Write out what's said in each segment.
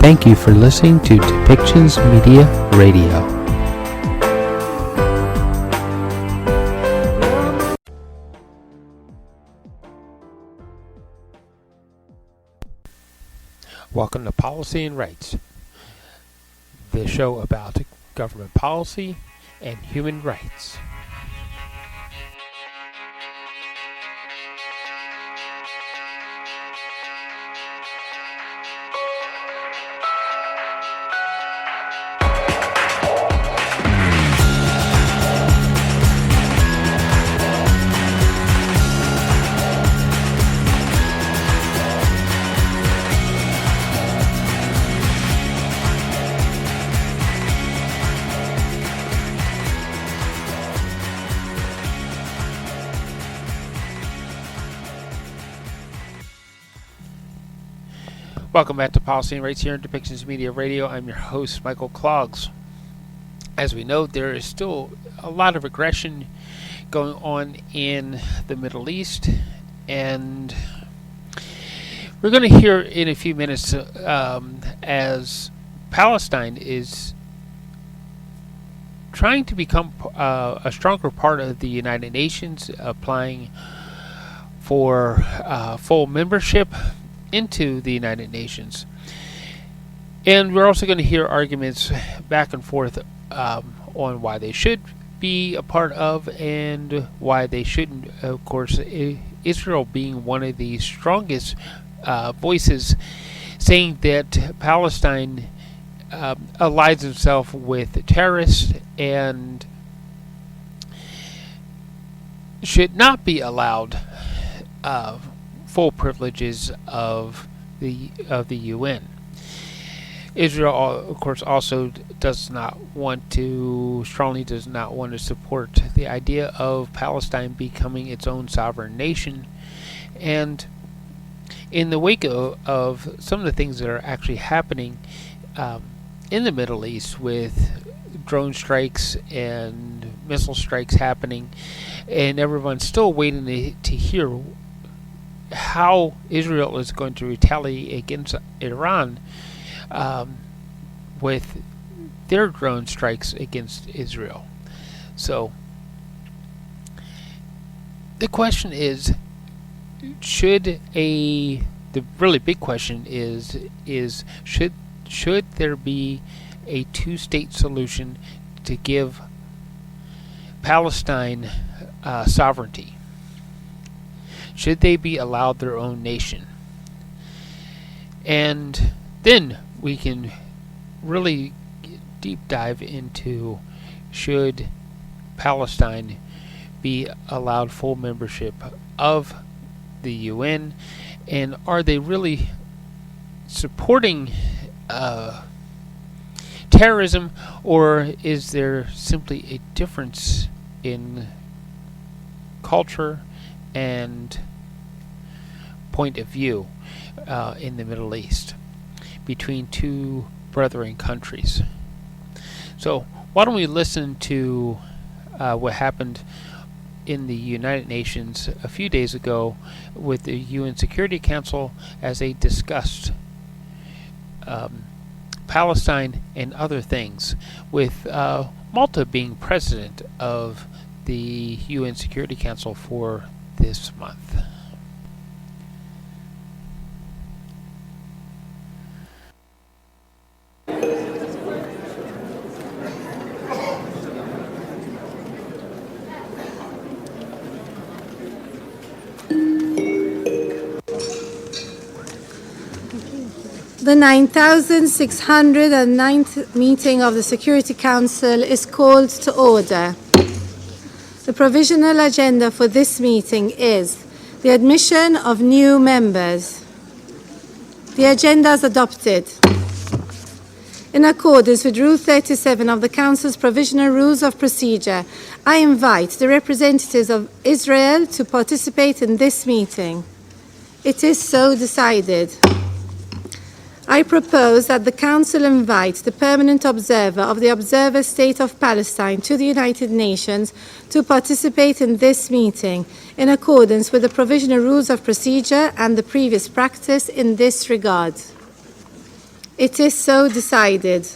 Thank you for listening to Depictions Media Radio. Welcome to Policy and Rights, the show about government policy and human rights. Welcome back to Policy and Rights here in Depictions Media Radio. I'm your host, Michael Clogs. As we know, there is still a lot of aggression going on in the Middle East, and we're going to hear in a few minutes as Palestine is trying to become a stronger part of the United Nations, applying for full membership into the United Nations. And we're also going to hear arguments back and forth on why they should be a part of and why they shouldn't. Of course, Israel being one of the strongest voices saying that Palestine allies itself with terrorists and should not be allowed full privileges of the UN. Israel, of course, also strongly does not want to support the idea of Palestine becoming its own sovereign nation. And in the wake of some of the things that are actually happening in the Middle East, with drone strikes and missile strikes happening, and everyone's still waiting to hear how Israel is going to retaliate against Iran with their drone strikes against Israel. So the question is, the really big question is should there be a two-state solution to give Palestine sovereignty? Should they be allowed their own nation? And then we can really deep dive into, should Palestine be allowed full membership of the UN? And are they really supporting terrorism, or is there simply a difference in culture and point of view in the Middle East between two brethren countries? So why don't we listen to what happened in the United Nations a few days ago with the UN Security Council as they discussed Palestine and other things, with Malta being president of the UN Security Council for this month. The 9,609th meeting of the Security Council is called to order. The provisional agenda for this meeting is the admission of new members. The agenda is adopted. In accordance with Rule 37 of the Council's Provisional Rules of Procedure, I invite the representatives of Israel to participate in this meeting. It is so decided. I propose that the Council invite the permanent observer of the Observer State of Palestine to the United Nations to participate in this meeting in accordance with the Provisional Rules of Procedure and the previous practice in this regard. It is so decided.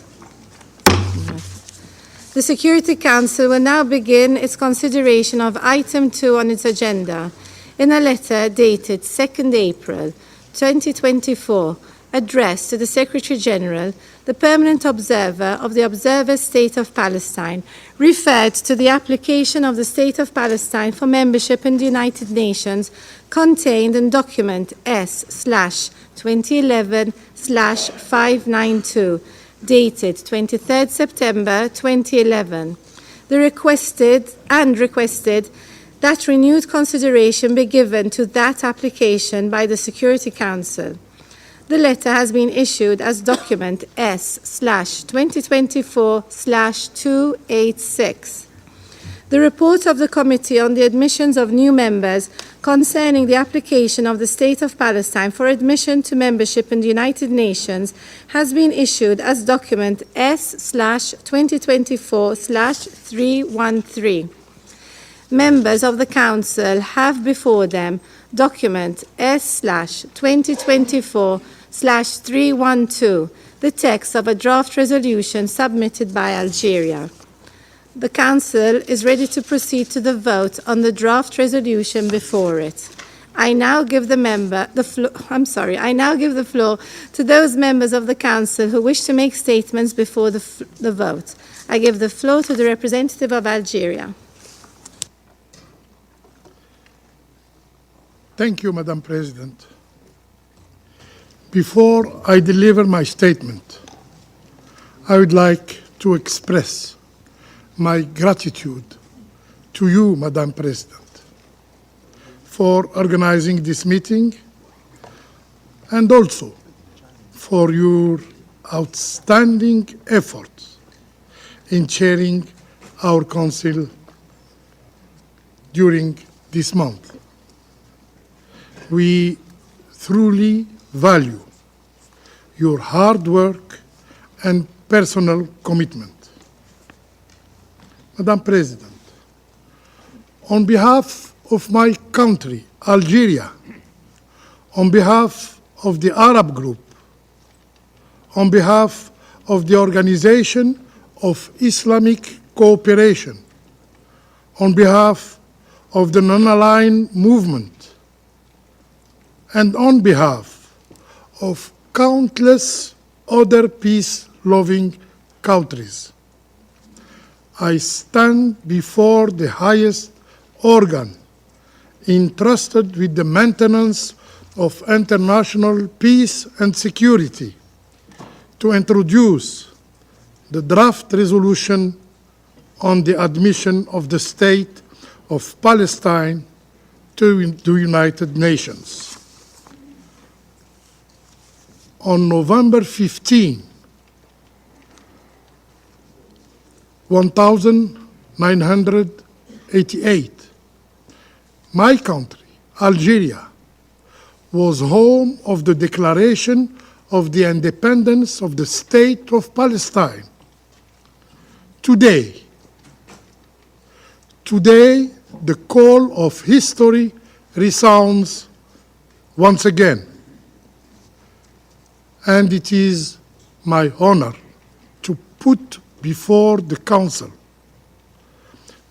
The Security Council will now begin its consideration of item 2 on its agenda. In a letter dated 2nd April 2024, addressed to the Secretary General, the permanent observer of the Observer State of Palestine referred to the application of the State of Palestine for membership in the United Nations contained in document S/2011/592, dated 23rd September 2011. They requested that renewed consideration be given to that application by the Security Council. The letter has been issued as document S/2024/286. The report of the Committee on the Admissions of New Members concerning the application of the State of Palestine for admission to membership in the United Nations has been issued as document S/2024/313. Members of the Council have before them document S/2024/312, the text of a draft resolution submitted by Algeria. The Council is ready to proceed to the vote on the draft resolution before it. I now give the floor to those members of the Council who wish to make statements before the vote. I give the floor to the representative of Algeria. Thank you, Madam President. Before I deliver my statement, I would like to express my gratitude to you, Madam President, for organizing this meeting and also for your outstanding efforts in chairing our Council during this month. We truly value your hard work and personal commitment. Madam President, on behalf of my country, Algeria, on behalf of the Arab Group, on behalf of the Organization of Islamic Cooperation, on behalf of the Non-Aligned Movement, and on behalf of countless other peace-loving countries, I stand before the highest organ entrusted with the maintenance of international peace and security to introduce the draft resolution on the admission of the State of Palestine to the United Nations. On November 15, 1988, my country, Algeria, was home of the declaration of the independence of the State of Palestine. Today, the call of history resounds once again. And it is my honor to put before the Council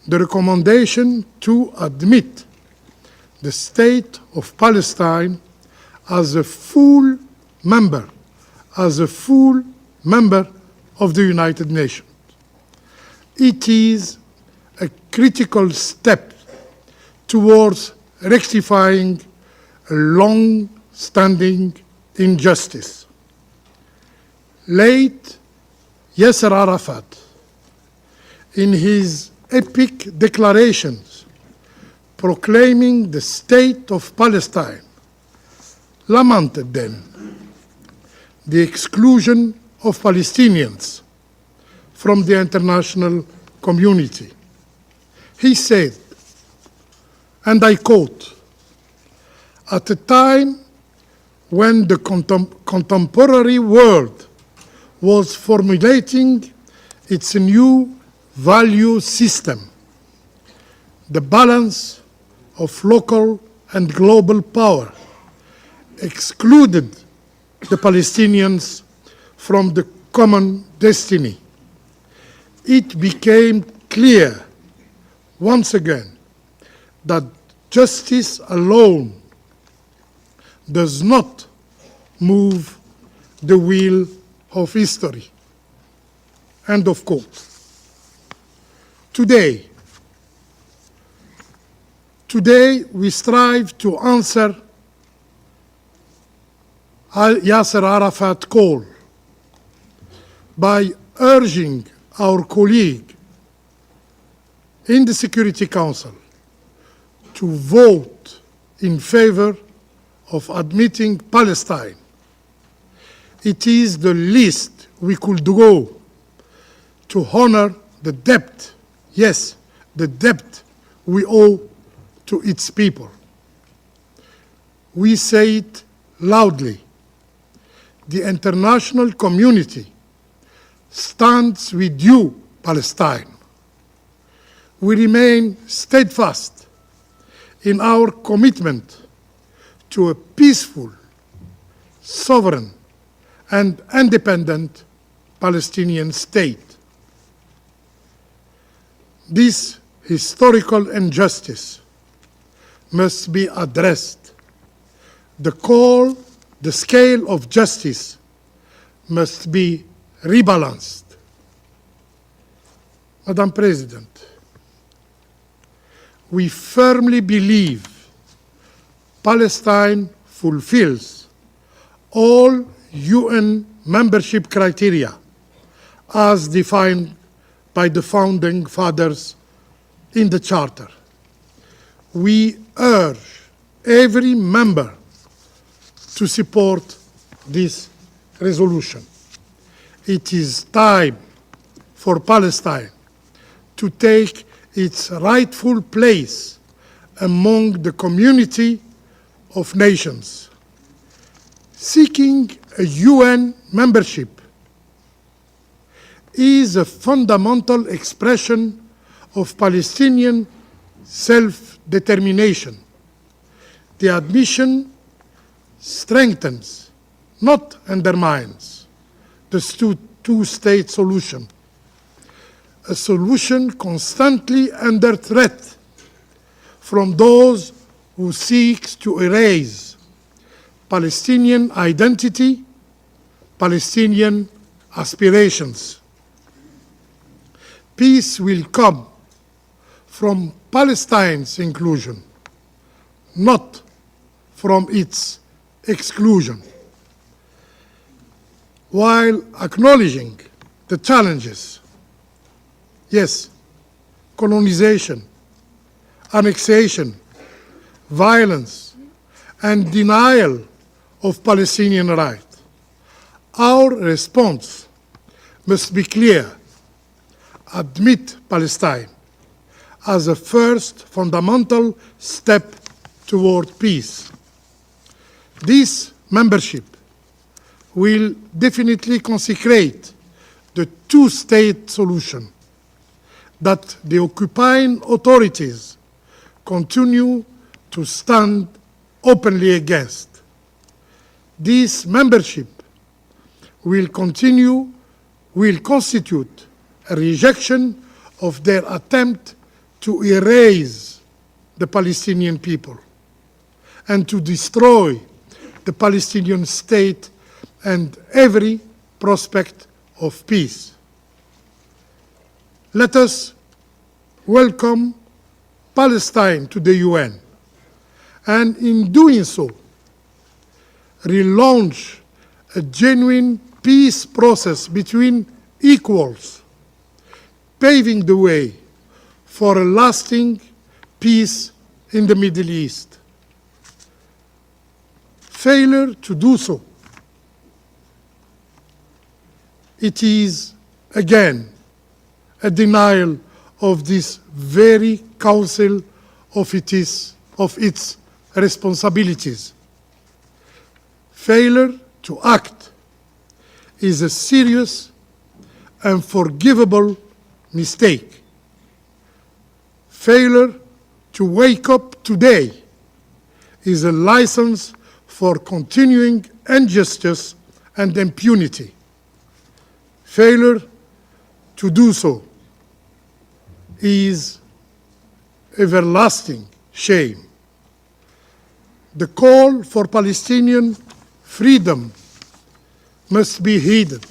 the recommendation to admit the State of Palestine as a full member of the United Nations. It is a critical step towards rectifying a long-standing injustice. Late Yasser Arafat, in his epic declarations proclaiming the State of Palestine, lamented then the exclusion of Palestinians from the international community. He said, and I quote, "At a time when the contemporary world was formulating its new value system, the balance of local and global power excluded the Palestinians from the common destiny. It became clear once again that justice alone does not move the wheel of history. End of quote. Today we strive to answer Yasser Arafat's call by urging our colleague in the Security Council to vote in favor of admitting Palestine. It is the least we could do to honor the debt, yes, the debt we owe to its people. We say it loudly. The international community stands with you, Palestine. We remain steadfast in our commitment to a peaceful, sovereign, and independent Palestinian state. This historical injustice must be addressed. The scale of justice must be rebalanced. Madam President, we firmly believe Palestine fulfills all UN membership criteria as defined by the founding fathers in the Charter. We urge every member to support this resolution. It is time for Palestine to take its rightful place among the community of nations. Seeking a UN membership is a fundamental expression of Palestinian self-determination. The admission strengthens, not undermines, the two-state solution, a solution constantly under threat from those who seek to erase Palestinian identity, Palestinian aspirations. Peace will come from Palestine's inclusion, not from its exclusion. While acknowledging the challenges, yes, colonization, annexation, violence, and denial of Palestinian rights, our response must be clear. Admit Palestine as a first fundamental step toward peace. This membership will definitely consecrate the two-state solution that the occupying authorities continue to stand openly against. This membership will constitute a rejection of their attempt to erase the Palestinian people and to destroy the Palestinian state and every prospect of peace. Let us welcome Palestine to the UN, and in doing so, relaunch a genuine peace process between equals, paving the way for a lasting peace in the Middle East. Failure to do so, it is, again, a denial of this very Council of its responsibilities. Failure to act is a serious and forgivable mistake. Failure to wake up today is a license for continuing injustice and impunity. Failure to do so is everlasting shame. The call for Palestinian freedom must be heeded.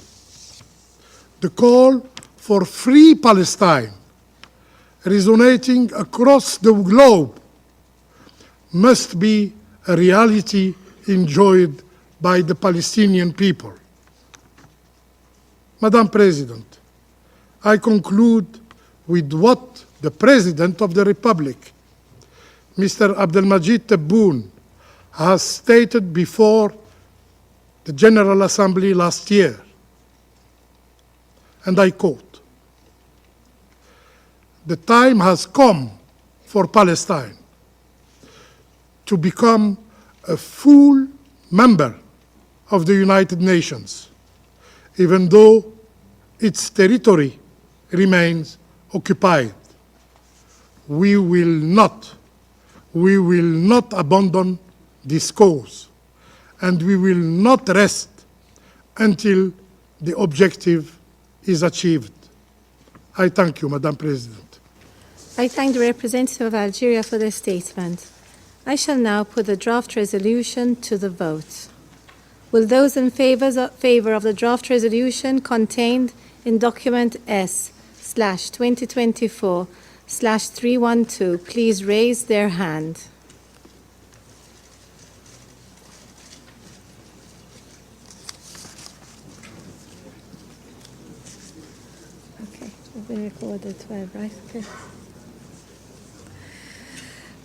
The call for free Palestine, resonating across the globe, must be a reality enjoyed by the Palestinian people. Madam President, I conclude with what the President of the Republic, Mr. Abdelmajid Tebboune, has stated before the General Assembly last year. And I quote, "The time has come for Palestine to become a full member of the United Nations, even though its territory remains occupied. We will not abandon this cause, and we will not rest until the objective is achieved." I thank you, Madam President. I thank the representative of Algeria for their statement. I shall now put the draft resolution to the vote. Will those in favor of the draft resolution contained in document S/2024/312 please raise their hand? Okay, we've been recorded 12, right? Okay.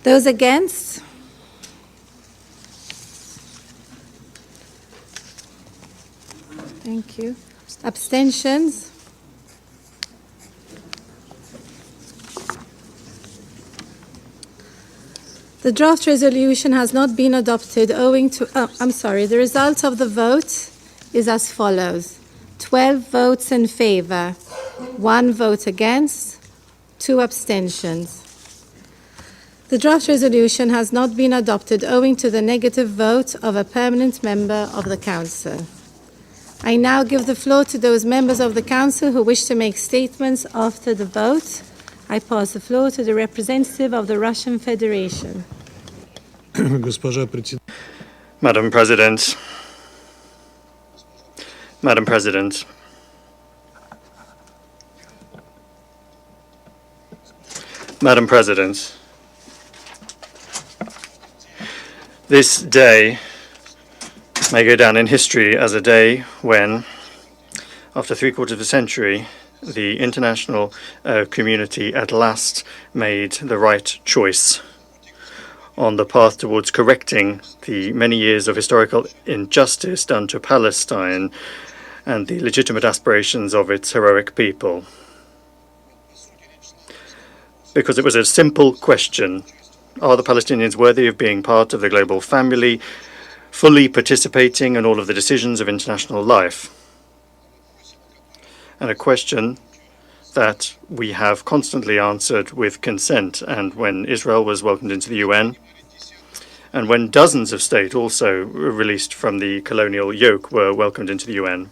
Those against? Thank you. Abstentions? The draft resolution has not been adopted owing to, the result of the vote is as follows. 12 votes in favor, 1 vote against, 2 abstentions. The draft resolution has not been adopted owing to the negative vote of a permanent member of the Council. I now give the floor to those members of the Council who wish to make statements after the vote. I pass the floor to the representative of the Russian Federation. Madam President, Madam President, Madam President, this day may go down in history as a day when, after 3/4 of a century, the international community at last made the right choice on the path towards correcting the many years of historical injustice done to Palestine and the legitimate aspirations of its heroic people. Because it was a simple question: are the Palestinians worthy of being part of the global family, fully participating in all of the decisions of international life? And a question that we have constantly answered with consent. And when Israel was welcomed into the UN, and when dozens of states also released from the colonial yoke were welcomed into the UN.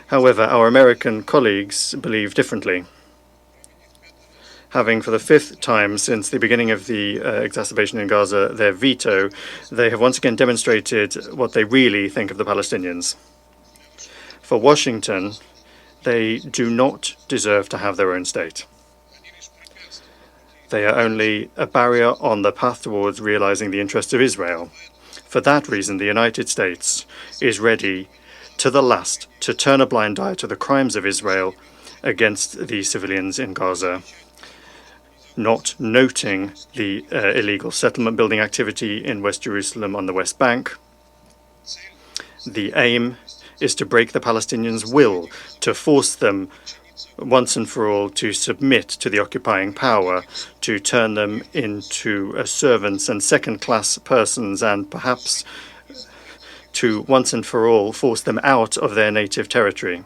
However, our American colleagues believe differently. Having for the 5th time since the beginning of the exacerbation in Gaza their veto, they have once again demonstrated what they really think of the Palestinians. For Washington, they do not deserve to have their own state. They are only a barrier on the path towards realizing the interests of Israel. For that reason, the United States is ready to the last to turn a blind eye to the crimes of Israel against the civilians in Gaza, not noting the illegal settlement building activity in West Jerusalem on the West Bank. The aim is to break the Palestinians' will, to force them once and for all to submit to the occupying power, to turn them into servants and second-class persons, and perhaps to once and for all force them out of their native territory.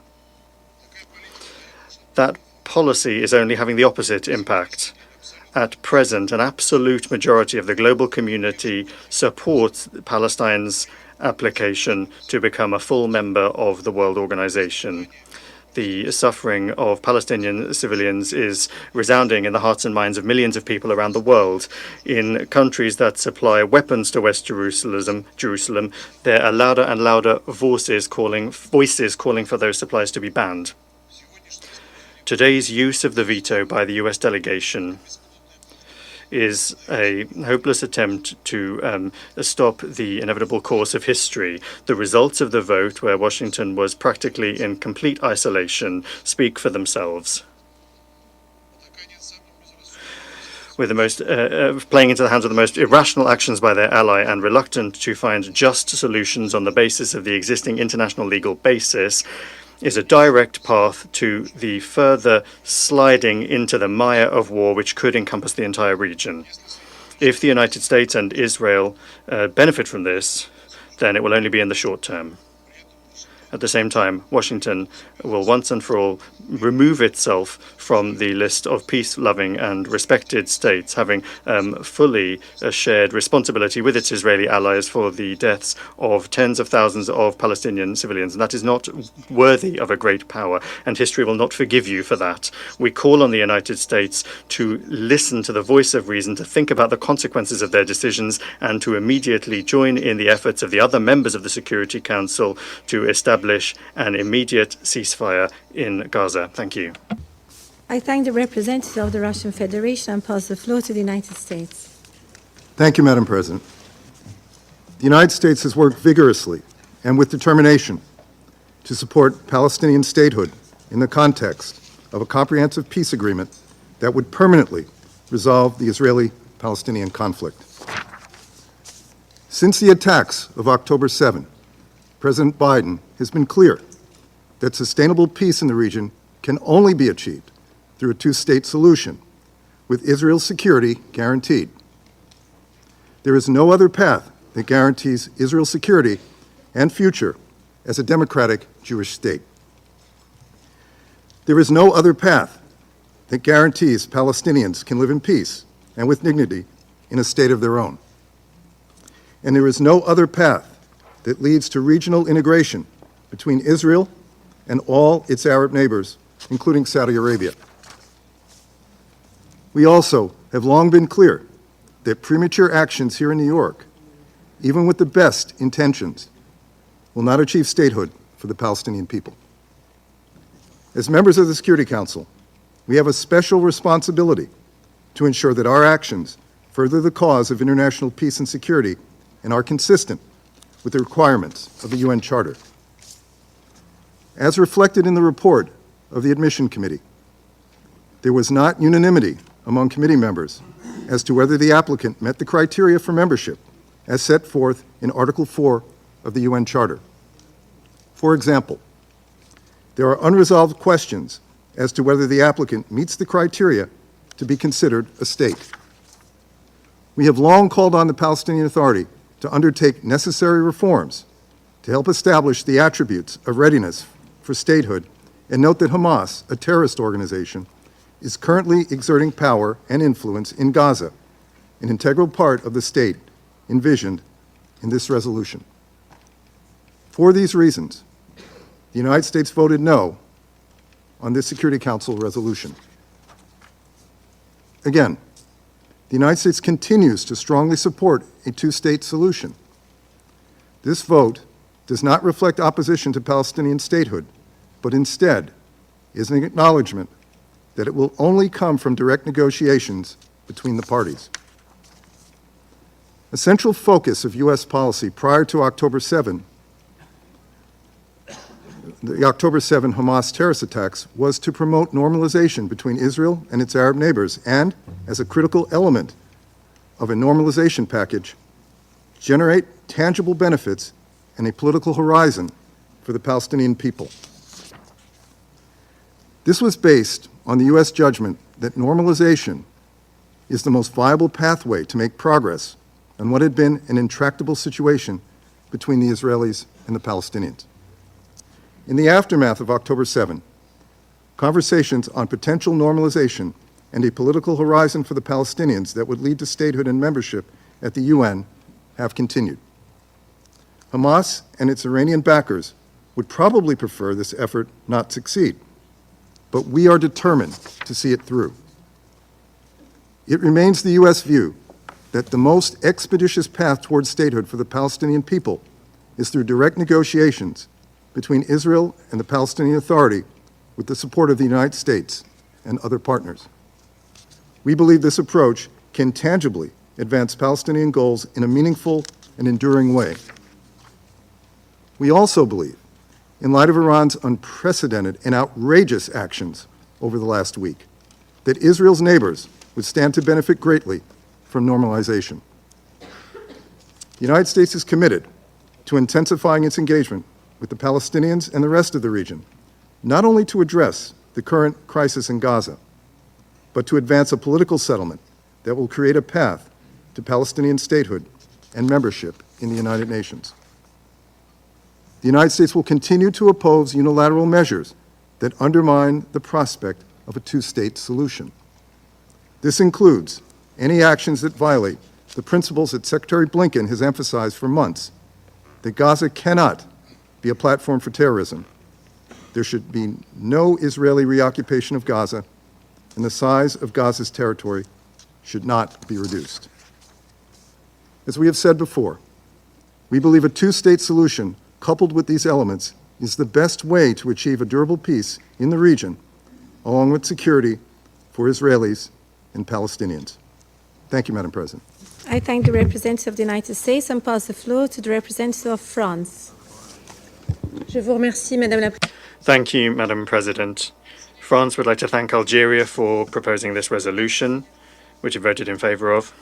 That policy is only having the opposite impact. At present, an absolute majority of the global community supports Palestine's application to become a full member of the World Organization. The suffering of Palestinian civilians is resounding in the hearts and minds of millions of people around the world. In countries that supply weapons to West Jerusalem, there are louder and louder voices calling for those supplies to be banned. Today's use of the veto by the US delegation is a hopeless attempt to stop the inevitable course of history. The results of the vote, where Washington was practically in complete isolation, speak for themselves. With the most playing into the hands of the most irrational actions by their ally and reluctant to find just solutions on the basis of the existing international legal basis, is a direct path to the further sliding into the mire of war which could encompass the entire region. If the United States and Israel benefit from this, then it will only be in the short term. At the same time, Washington will once and for all remove itself from the list of peace-loving and respected states, having fully shared responsibility with its Israeli allies for the deaths of tens of thousands of Palestinian civilians. And that is not worthy of a great power, and history will not forgive you for that. We call on the United States to listen to the voice of reason, to think about the consequences of their decisions, and to immediately join in the efforts of the other members of the Security Council to establish an immediate ceasefire in Gaza. Thank you. I thank the representative of the Russian Federation and pass the floor to the United States. Thank you, Madam President. The United States has worked vigorously and with determination to support Palestinian statehood in the context of a comprehensive peace agreement that would permanently resolve the Israeli-Palestinian conflict. Since the attacks of October 7, President Biden has been clear that sustainable peace in the region can only be achieved through a two-state solution, with Israel's security guaranteed. There is no other path that guarantees Israel's security and future as a democratic Jewish state. There is no other path that guarantees Palestinians can live in peace and with dignity in a state of their own. And there is no other path that leads to regional integration between Israel and all its Arab neighbors, including Saudi Arabia. We also have long been clear that premature actions here in New York, even with the best intentions, will not achieve statehood for the Palestinian people. As members of the Security Council, we have a special responsibility to ensure that our actions further the cause of international peace and security and are consistent with the requirements of the UN Charter. As reflected in the report of the Admission Committee, there was not unanimity among committee members as to whether the applicant met the criteria for membership as set forth in Article 4 of the UN Charter. For example, there are unresolved questions as to whether the applicant meets the criteria to be considered a state. We have long called on the Palestinian Authority to undertake necessary reforms to help establish the attributes of readiness for statehood, and note that Hamas, a terrorist organization, is currently exerting power and influence in Gaza, an integral part of the state envisioned in this resolution. For these reasons, the United States voted no on this Security Council resolution. Again, the United States continues to strongly support a two-state solution. This vote does not reflect opposition to Palestinian statehood, but instead is an acknowledgement that it will only come from direct negotiations between the parties. A central focus of U.S. policy prior to October 7, the October 7 Hamas terrorist attacks, was to promote normalization between Israel and its Arab neighbors and, as a critical element of a normalization package, generate tangible benefits and a political horizon for the Palestinian people. This was based on the U.S. judgment that normalization is the most viable pathway to make progress on what had been an intractable situation between the Israelis and the Palestinians. In the aftermath of October 7, conversations on potential normalization and a political horizon for the Palestinians that would lead to statehood and membership at the UN have continued. Hamas and its Iranian backers would probably prefer this effort not succeed, but we are determined to see it through. It remains the U.S. view that the most expeditious path towards statehood for the Palestinian people is through direct negotiations between Israel and the Palestinian Authority with the support of the United States and other partners. We believe this approach can tangibly advance Palestinian goals in a meaningful and enduring way. We also believe, in light of Iran's unprecedented and outrageous actions over the last week, that Israel's neighbors would stand to benefit greatly from normalization. The United States is committed to intensifying its engagement with the Palestinians and the rest of the region, not only to address the current crisis in Gaza, but to advance a political settlement that will create a path to Palestinian statehood and membership in the United Nations. The United States will continue to oppose unilateral measures that undermine the prospect of a two-state solution. This includes any actions that violate the principles that Secretary Blinken has emphasized for months, that Gaza cannot be a platform for terrorism. There should be no Israeli reoccupation of Gaza, and the size of Gaza's territory should not be reduced. As we have said before, we believe a two-state solution coupled with these elements is the best way to achieve a durable peace in the region, along with security for Israelis and Palestinians. Thank you, Madam President. I thank the representative of the United States and pass the floor to the representative of France. Je vous remercie, Madame la Thank you, Madam President. France would like to thank Algeria for proposing this resolution, which it voted in favor of.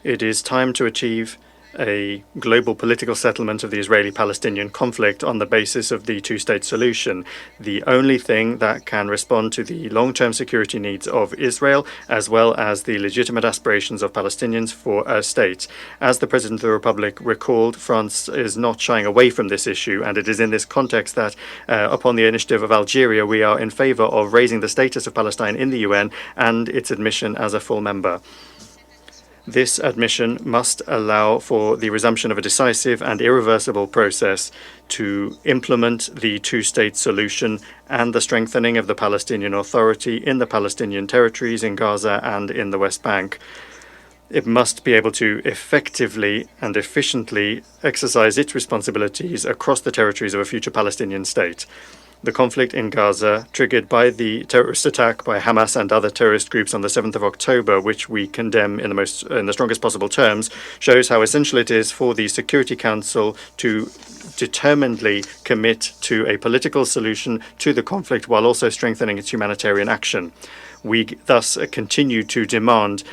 It is time to achieve a global political settlement of the Israeli-Palestinian conflict on the basis of the two-state solution, the only thing that can respond to the long-term security needs of Israel, as well as the legitimate aspirations of Palestinians for a state. As the President of the Republic recalled, France is not shying away from this issue, and it is in this context that, upon the initiative of Algeria, we are in favor of raising the status of Palestine in the UN and its admission as a full member. This admission must allow for the resumption of a decisive and irreversible process to implement the two-state solution and the strengthening of the Palestinian Authority in the Palestinian territories in Gaza and in the West Bank. It must be able to effectively and efficiently exercise its responsibilities across the territories of a future Palestinian state. The conflict in Gaza, triggered by the terrorist attack by Hamas and other terrorist groups on the 7th of October, which we condemn in the strongest possible terms, shows how essential it is for the Security Council to determinedly commit to a political solution to the conflict while also strengthening its humanitarian action. We thus continue to demand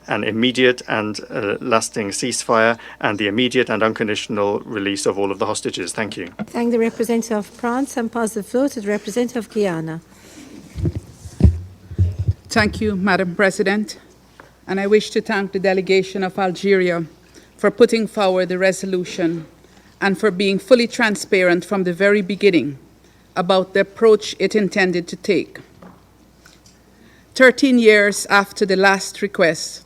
an immediate and lasting ceasefire and the immediate and unconditional release of all of the hostages. Thank you. Thank the representative of France and pass the floor to the representative of Guyana. Thank you, Madam President. And I wish to thank the delegation of Algeria for putting forward the resolution and for being fully transparent from the very beginning about the approach it intended to take. 13 years after the last request,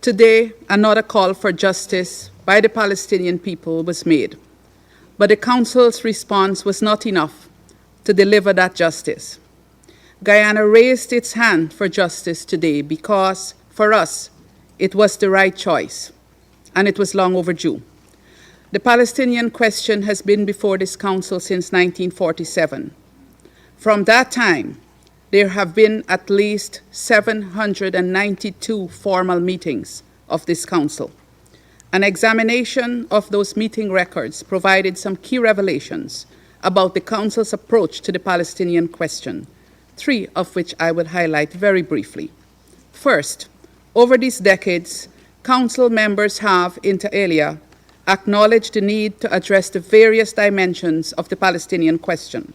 today, another call for justice by the Palestinian people was made, but the Council's response was not enough to deliver that justice. Guyana raised its hand for justice today because, for us, it was the right choice, and it was long overdue. The Palestinian question has been before this Council since 1947. From that time, there have been at least 792 formal meetings of this Council. An examination of those meeting records provided some key revelations about the Council's approach to the Palestinian question, 3 of which I will highlight very briefly. First, over these decades, Council members have, inter alia, acknowledged the need to address the various dimensions of the Palestinian question,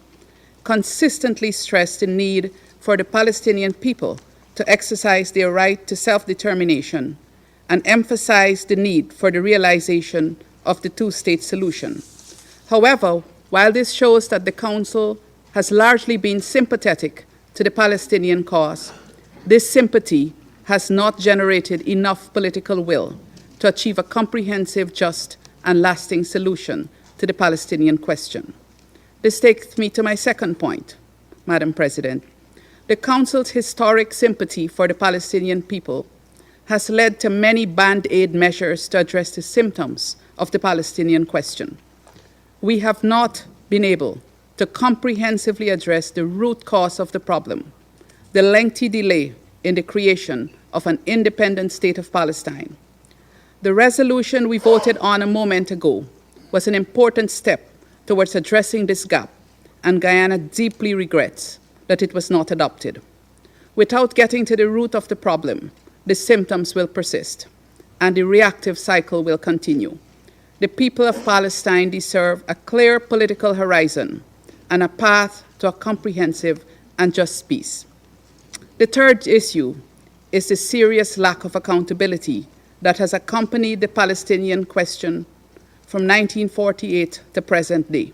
consistently stressed the need for the Palestinian people to exercise their right to self-determination and emphasize the need for the realization of the two-state solution. However, while this shows that the Council has largely been sympathetic to the Palestinian cause, this sympathy has not generated enough political will to achieve a comprehensive, just, and lasting solution to the Palestinian question. This takes me to my second point, Madam President. The Council's historic sympathy for the Palestinian people has led to many band-aid measures to address the symptoms of the Palestinian question. We have not been able to comprehensively address the root cause of the problem, the lengthy delay in the creation of an independent state of Palestine. The resolution we voted on a moment ago was an important step towards addressing this gap, and Guyana deeply regrets that it was not adopted. Without getting to the root of the problem, the symptoms will persist, and the reactive cycle will continue. The people of Palestine deserve a clear political horizon and a path to a comprehensive and just peace. The third issue is the serious lack of accountability that has accompanied the Palestinian question from 1948 to present day.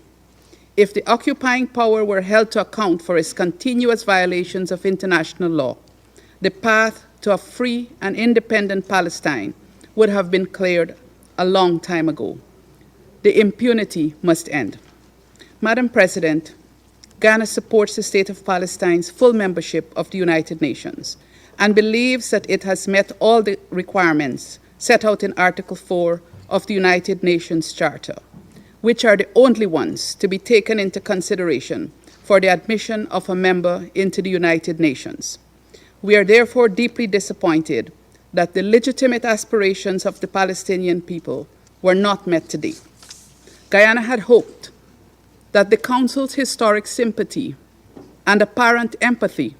If the occupying power were held to account for its continuous violations of international law, the path to a free and independent Palestine would have been cleared a long time ago. The impunity must end. Madam President, Ghana supports the State of Palestine's full membership of the United Nations and believes that it has met all the requirements set out in Article 4 of the United Nations Charter, which are the only ones to be taken into consideration for the admission of a member into the United Nations. We are therefore deeply disappointed that the legitimate aspirations of the Palestinian people were not met today. Guyana had hoped that the Council's historic sympathy and apparent empathy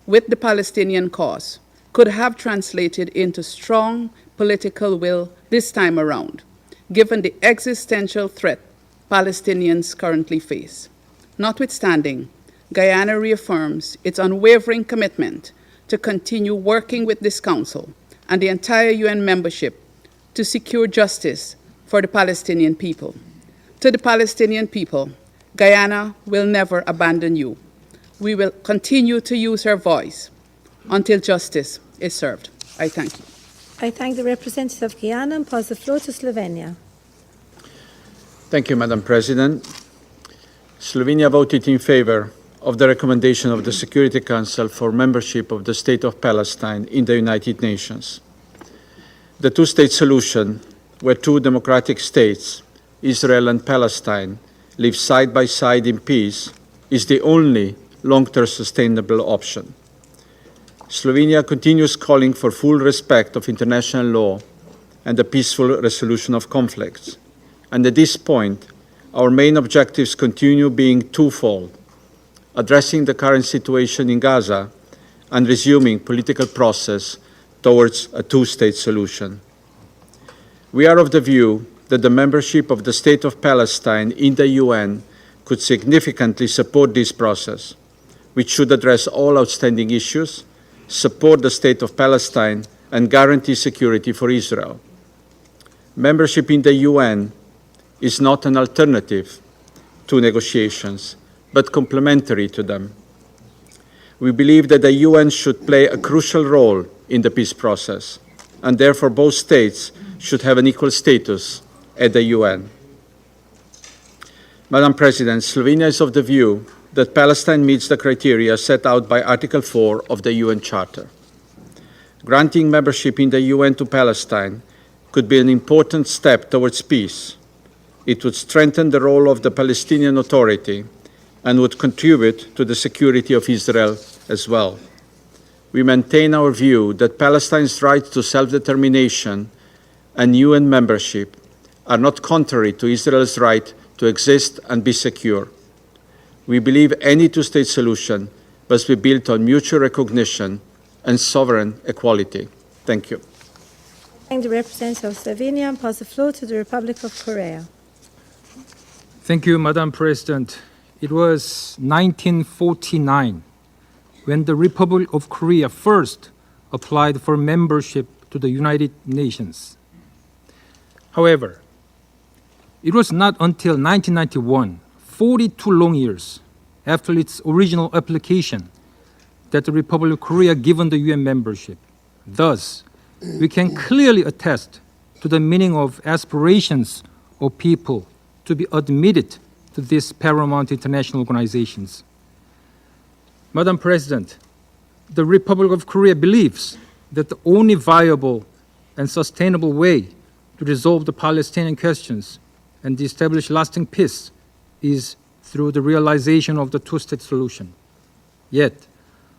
with the Palestinian cause could have translated into strong political will this time around, given the existential threat Palestinians currently face. Notwithstanding, Guyana reaffirms its unwavering commitment to continue working with this Council and the entire UN membership to secure justice for the Palestinian people. To the Palestinian people, Guyana will never abandon you. We will continue to use our voice until justice is served. I thank you. I thank the representative of Guyana and pass the floor to Slovenia. Thank you, Madam President. Slovenia voted in favor of the recommendation of the Security Council for membership of the State of Palestine in the United Nations. The two-state solution, where two democratic states, Israel and Palestine, live side by side in peace, is the only long-term sustainable option. Slovenia continues calling for full respect of international law and the peaceful resolution of conflicts. And at this point, our main objectives continue being twofold: addressing the current situation in Gaza and resuming political process towards a two-state solution. We are of the view that the membership of the State of Palestine in the UN could significantly support this process, which should address all outstanding issues, support the State of Palestine, and guarantee security for Israel. Membership in the UN is not an alternative to negotiations, but complementary to them. We believe that the UN should play a crucial role in the peace process, and therefore both states should have an equal status at the UN. Madam President, Slovenia is of the view that Palestine meets the criteria set out by Article 4 of the UN Charter. Granting membership in the UN to Palestine could be an important step towards peace. It would strengthen the role of the Palestinian Authority and would contribute to the security of Israel as well. We maintain our view that Palestine's right to self-determination and UN membership are not contrary to Israel's right to exist and be secure. We believe any two-state solution must be built on mutual recognition and sovereign equality. Thank you. I thank the representative of Slovenia and pass the floor to the Republic of Korea. Thank you, Madam President. It was 1949 when the Republic of Korea first applied for membership to the United Nations. However, it was not until 1991, 42 long years after its original application, that the Republic of Korea given the UN membership. Thus, we can clearly attest to the meaning of aspirations of people to be admitted to these paramount international organizations. Madam President, the Republic of Korea believes that the only viable and sustainable way to resolve the Palestinian questions and establish lasting peace is through the realization of the two-state solution. Yet,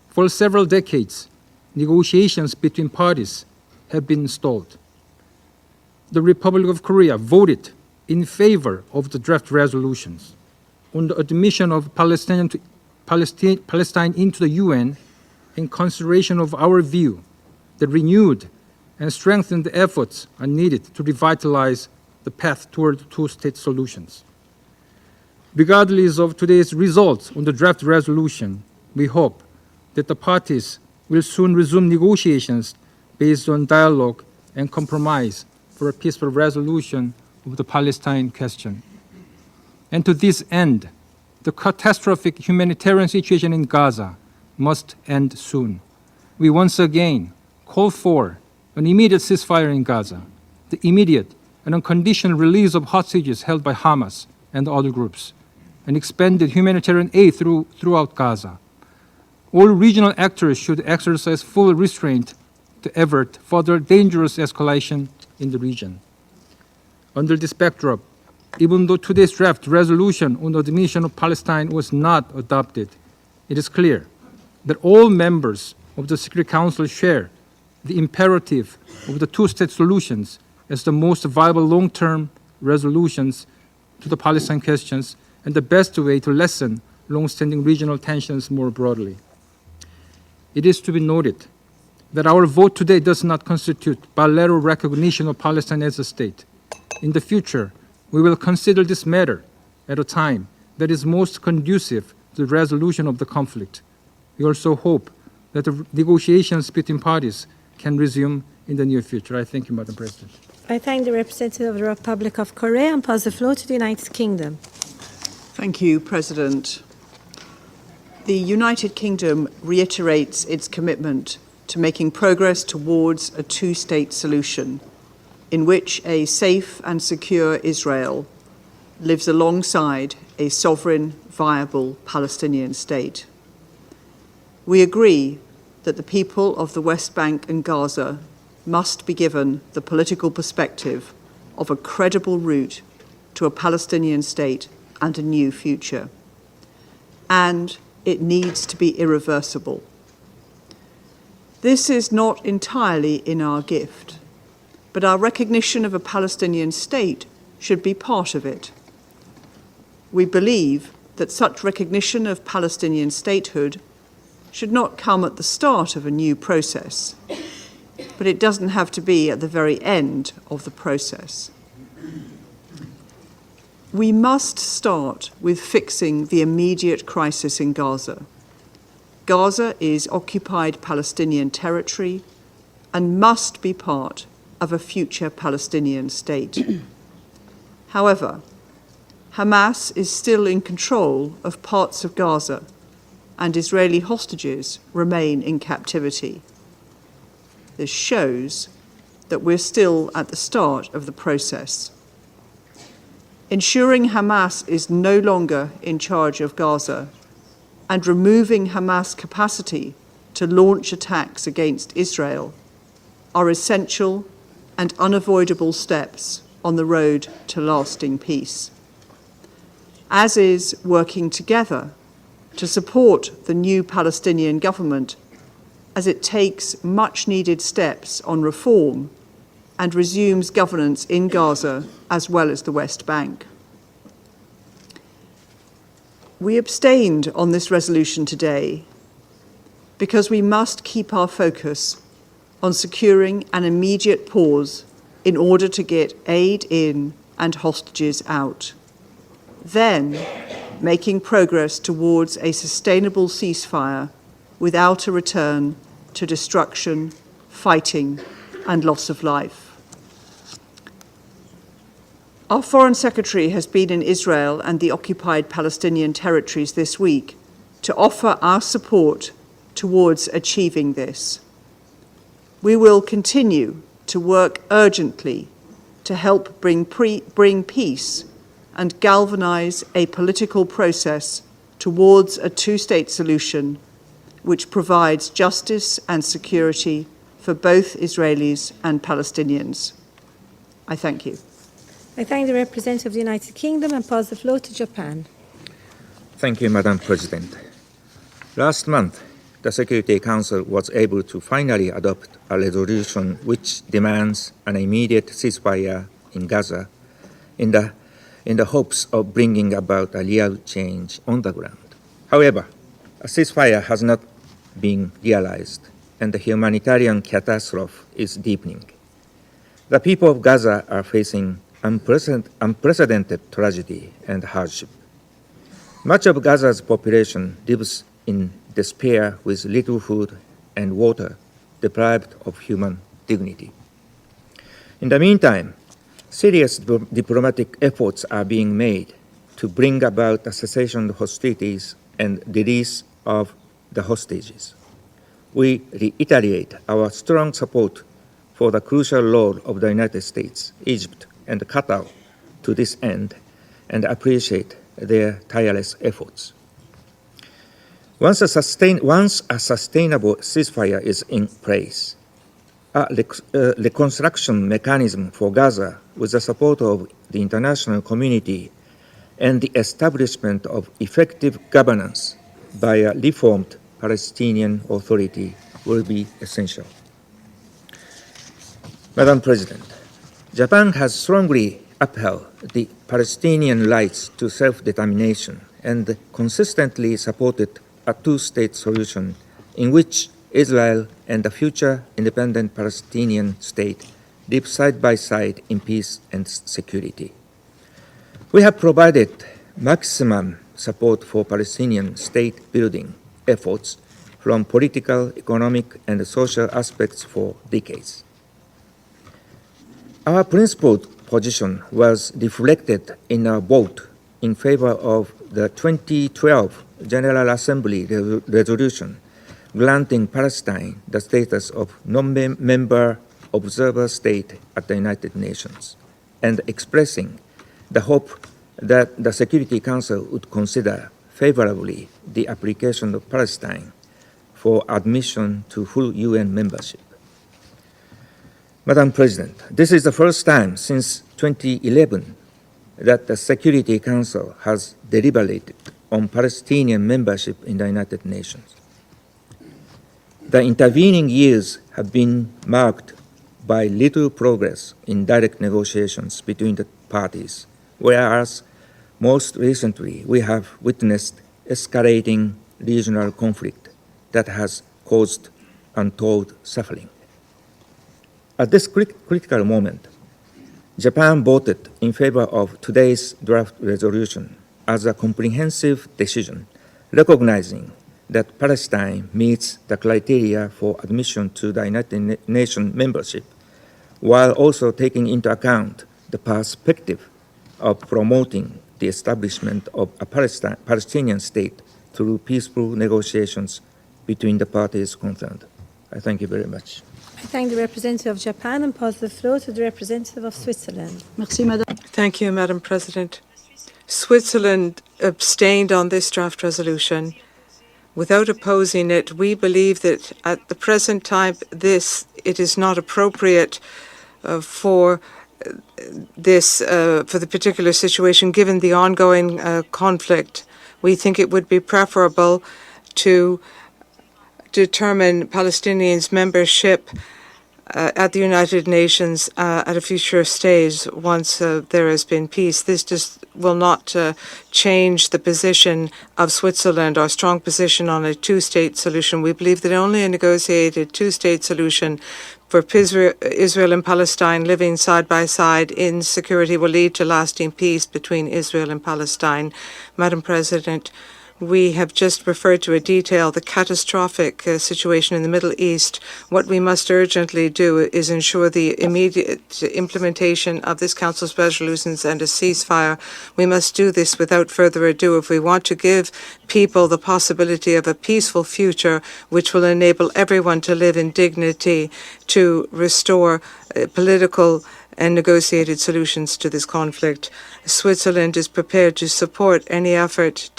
for several decades, negotiations between parties have been stalled. The Republic of Korea voted in favor of the draft resolutions on the admission of Palestine into the UN in consideration of our view that renewed and strengthened efforts are needed to revitalize the path toward two-state solutions. Regardless of today's results on the draft resolution, we hope that the parties will soon resume negotiations based on dialogue and compromise for a peaceful resolution of the Palestine question. And to this end, the catastrophic humanitarian situation in Gaza must end soon. We once again call for an immediate ceasefire in Gaza, the immediate and unconditional release of hostages held by Hamas and other groups, and expanded humanitarian aid throughout Gaza. All regional actors should exercise full restraint to avert further dangerous escalation in the region. Under this backdrop, even though today's draft resolution on the admission of Palestine was not adopted, it is clear that all members of the Security Council share the imperative of the two-state solutions as the most viable long-term resolutions to the Palestine questions and the best way to lessen long-standing regional tensions more broadly. It is to be noted that our vote today does not constitute bilateral recognition of Palestine as a state. In the future, we will consider this matter at a time that is most conducive to the resolution of the conflict. We also hope that the negotiations between parties can resume in the near future. I thank you, Madam President. I thank the representative of the Republic of Korea and pass the floor to the United Kingdom. Thank you, President. The United Kingdom reiterates its commitment to making progress towards a two-state solution in which a safe and secure Israel lives alongside a sovereign, viable Palestinian state. We agree that the people of the West Bank and Gaza must be given the political perspective of a credible route to a Palestinian state and a new future. And it needs to be irreversible. This is not entirely in our gift, but our recognition of a Palestinian state should be part of it. We believe that such recognition of Palestinian statehood should not come at the start of a new process, but it doesn't have to be at the very end of the process. We must start with fixing the immediate crisis in Gaza. Gaza is occupied Palestinian territory and must be part of a future Palestinian state. However, Hamas is still in control of parts of Gaza, and Israeli hostages remain in captivity. This shows that we're still at the start of the process. Ensuring Hamas is no longer in charge of Gaza and removing Hamas' capacity to launch attacks against Israel are essential and unavoidable steps on the road to lasting peace, as is working together to support the new Palestinian government as it takes much-needed steps on reform and resumes governance in Gaza as well as the West Bank. We abstained on this resolution today because we must keep our focus on securing an immediate pause in order to get aid in and hostages out. Then, making progress towards a sustainable ceasefire without a return to destruction, fighting, and loss of life. Our Foreign Secretary has been in Israel and the occupied Palestinian territories this week to offer our support towards achieving this. We will continue to work urgently to help bring peace and galvanise a political process towards a two-state solution which provides justice and security for both Israelis and Palestinians. I thank you. I thank the representative of the United Kingdom and pass the floor to Japan. Thank you, Madam President. Last month, the Security Council was able to finally adopt a resolution which demands an immediate ceasefire in Gaza in the hopes of bringing about a real change on the ground. However, a ceasefire has not been realized, and the humanitarian catastrophe is deepening. The people of Gaza are facing unprecedented tragedy and hardship. Much of Gaza's population lives in despair with little food and water, deprived of human dignity. In the meantime, serious diplomatic efforts are being made to bring about a cessation of hostilities and release of the hostages. We reiterate our strong support for the crucial role of the United States, Egypt, and Qatar to this end, and appreciate their tireless efforts. Once a sustainable ceasefire is in place, a reconstruction mechanism for Gaza with the support of the international community and the establishment of effective governance by a reformed Palestinian Authority will be essential. Madam President, Japan has strongly upheld the Palestinian rights to self-determination and consistently supported a two-state solution in which Israel and a future independent Palestinian state live side by side in peace and security. We have provided maximum support for Palestinian state-building efforts from political, economic, and social aspects for decades. Our principled position was reflected in our vote in favor of the 2012 General Assembly resolution granting Palestine the status of non-member observer state at the United Nations, and expressing the hope that the Security Council would consider favorably the application of Palestine for admission to full UN membership. Madam President, this is the first time since 2011 that the Security Council has deliberated on Palestinian membership in the United Nations. The intervening years have been marked by little progress in direct negotiations between the parties, whereas most recently we have witnessed escalating regional conflict that has caused untold suffering. At this critical moment, Japan voted in favor of today's draft resolution as a comprehensive decision, recognizing that Palestine meets the criteria for admission to the United Nations membership, while also taking into account the perspective of promoting the establishment of a Palestinian state through peaceful negotiations between the parties concerned. I thank you very much. I thank the representative of Japan and pass the floor to the representative of Switzerland. Merci, Madame. Thank you, Madam President. Switzerland abstained on this draft resolution. Without opposing it, we believe that at the present time, it is not appropriate for the particular situation, given the ongoing conflict. We think it would be preferable to determine Palestinians' membership at the United Nations at a future stage once there has been peace. This just will not change the position of Switzerland, our strong position on a two-state solution. We believe that only a negotiated two-state solution for Israel and Palestine living side by side in security will lead to lasting peace between Israel and Palestine. Madam President, we have just referred to a detail, the catastrophic situation in the Middle East. What we must urgently do is ensure the immediate implementation of this Council's resolutions and a ceasefire. We must do this without further ado if we want to give people the possibility of a peaceful future which will enable everyone to live in dignity, to restore political and negotiated solutions to this conflict. Switzerland is prepared to support any effort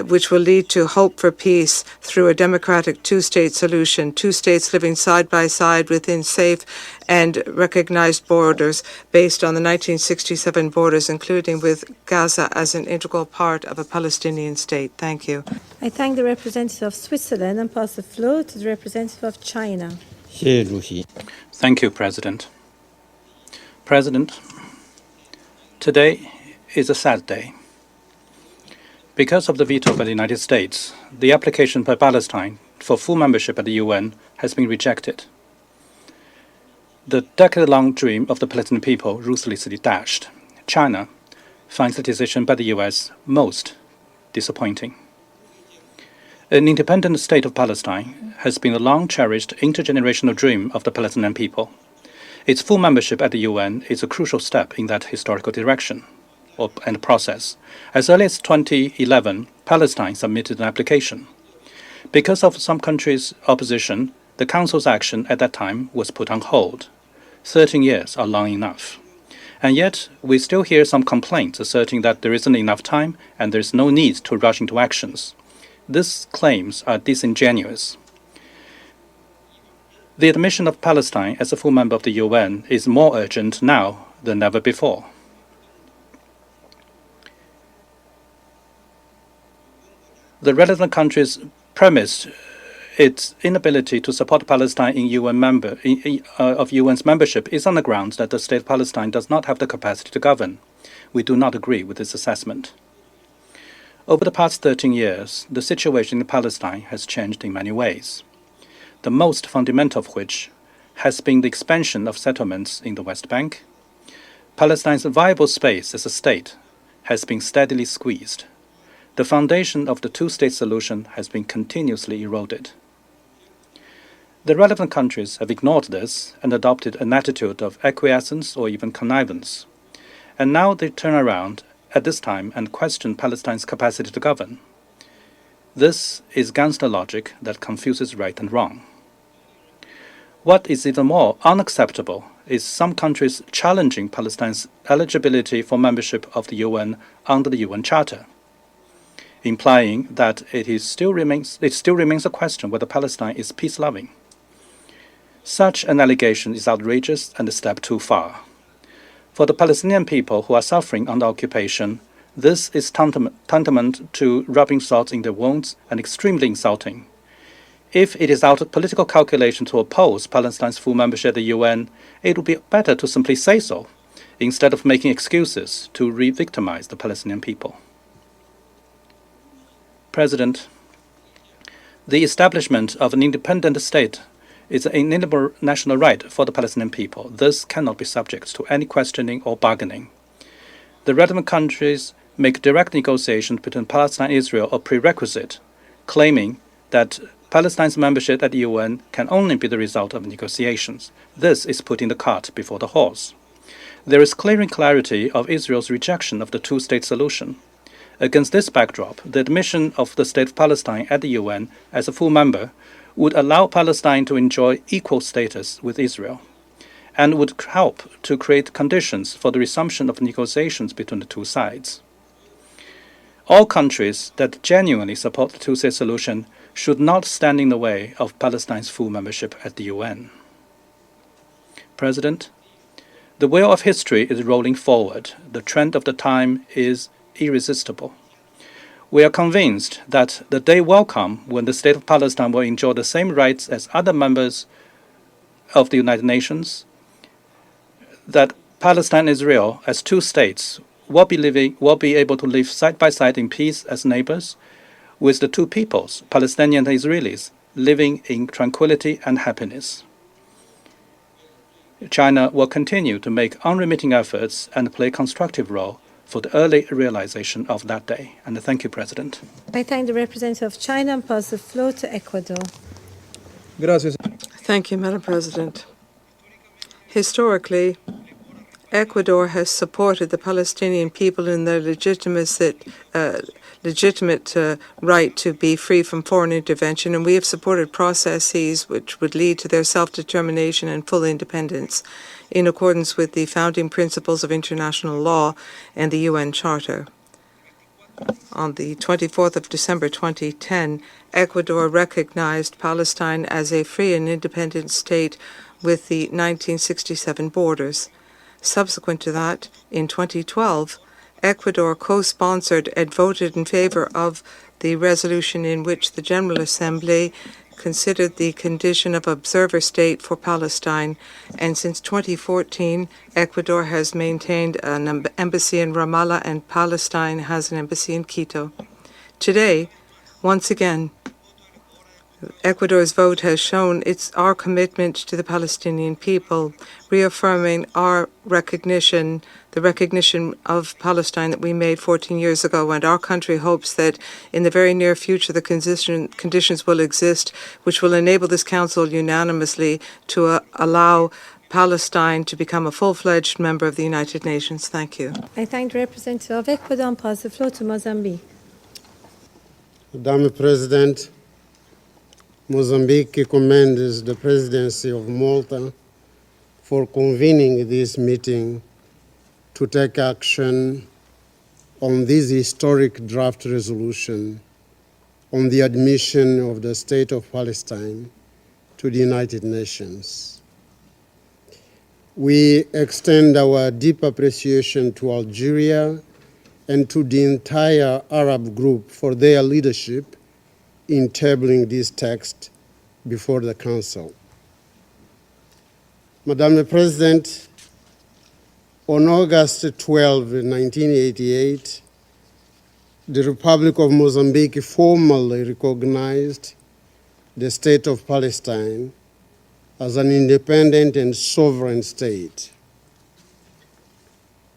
which will lead to hope for peace through a democratic two-state solution, two states living side by side within safe and recognized borders based on the 1967 borders, including with Gaza as an integral part of a Palestinian state. Thank you. I thank the representative of Switzerland and pass the floor to the representative of China. Thank you, President. President, today is a sad day. Because of the veto by the United States, the application by Palestine for full membership at the UN has been rejected. The decade-long dream of the Palestinian people ruthlessly dashed. China finds the decision by the US most disappointing. An independent state of Palestine has been a long-cherished intergenerational dream of the Palestinian people. Its full membership at the UN is a crucial step in that historical direction and process. As early as 2011, Palestine submitted an application. Because of some countries' opposition, the Council's action at that time was put on hold. 13 years are long enough. And yet, we still hear some complaints asserting that there isn't enough time and there's no need to rush into actions. These claims are disingenuous. The admission of Palestine as a full member of the UN is more urgent now than ever before. The relevant countries premised its inability to support Palestine in UN's membership is on the grounds that the state of Palestine does not have the capacity to govern. We do not agree with this assessment. Over the past 13 years, the situation in Palestine has changed in many ways, the most fundamental of which has been the expansion of settlements in the West Bank. Palestine's viable space as a state has been steadily squeezed. The foundation of the two-state solution has been continuously eroded. The relevant countries have ignored this and adopted an attitude of acquiescence or even connivance. And now they turn around at this time and question Palestine's capacity to govern. This is gangster logic that confuses right and wrong. What is even more unacceptable is some countries challenging Palestine's eligibility for membership of the UN under the UN Charter, implying that it still remains a question whether Palestine is peace-loving. Such an allegation is outrageous and a step too far. For the Palestinian people who are suffering under occupation, this is tantamount to rubbing salt in their wounds and extremely insulting. If it is out of political calculation to oppose Palestine's full membership at the UN, it would be better to simply say so, instead of making excuses to re-victimize the Palestinian people. President, the establishment of an independent state is an inalienable national right for the Palestinian people. This cannot be subject to any questioning or bargaining. The relevant countries make direct negotiations between Palestine and Israel a prerequisite, claiming that Palestine's membership at the UN can only be the result of negotiations. This is putting the cart before the horse. There is clear clarity of Israel's rejection of the two-state solution. Against this backdrop, the admission of the State of Palestine at the UN as a full member would allow Palestine to enjoy equal status with Israel and would help to create conditions for the resumption of negotiations between the two sides. All countries that genuinely support the two-state solution should not stand in the way of Palestine's full membership at the UN. President, the wheel of history is rolling forward. The trend of the time is irresistible. We are convinced that the day will come when the State of Palestine will enjoy the same rights as other members of the United Nations, that Palestine and Israel, as two states, will be able to live side by side in peace as neighbors, with the two peoples, Palestinians and Israelis, living in tranquility and happiness. China will continue to make unremitting efforts and play a constructive role for the early realization of that day. And thank you, President. I thank the representative of China and pass the floor to Ecuador. Thank you, Madam President. Historically, Ecuador has supported the Palestinian people in their legitimate right to be free from foreign intervention, and we have supported processes which would lead to their self-determination and full independence in accordance with the founding principles of international law and the UN Charter. On the 24th of December 2010, Ecuador recognized Palestine as a free and independent state with the 1967 borders. Subsequent to that, in 2012, Ecuador co-sponsored and voted in favor of the resolution in which the General Assembly considered the condition of observer state for Palestine, and since 2014, Ecuador has maintained an embassy in Ramallah and Palestine has an embassy in Quito. Today, once again, Ecuador's vote has shown our commitment to the Palestinian people, reaffirming our recognition, the recognition of Palestine that we made 14 years ago, and our country hopes that in the very near future the conditions will exist which will enable this Council unanimously to allow Palestine to become a full-fledged member of the United Nations. Thank you. I thank the representative of Ecuador and pass the floor to Mozambique. Madam President, Mozambique commends the presidency of Malta for convening this meeting to take action on this historic draft resolution on the admission of the State of Palestine to the United Nations. We extend our deep appreciation to Algeria and to the entire Arab group for their leadership in tabling this text before the Council. Madam President, on August 12, 1988, the Republic of Mozambique formally recognized the State of Palestine as an independent and sovereign state.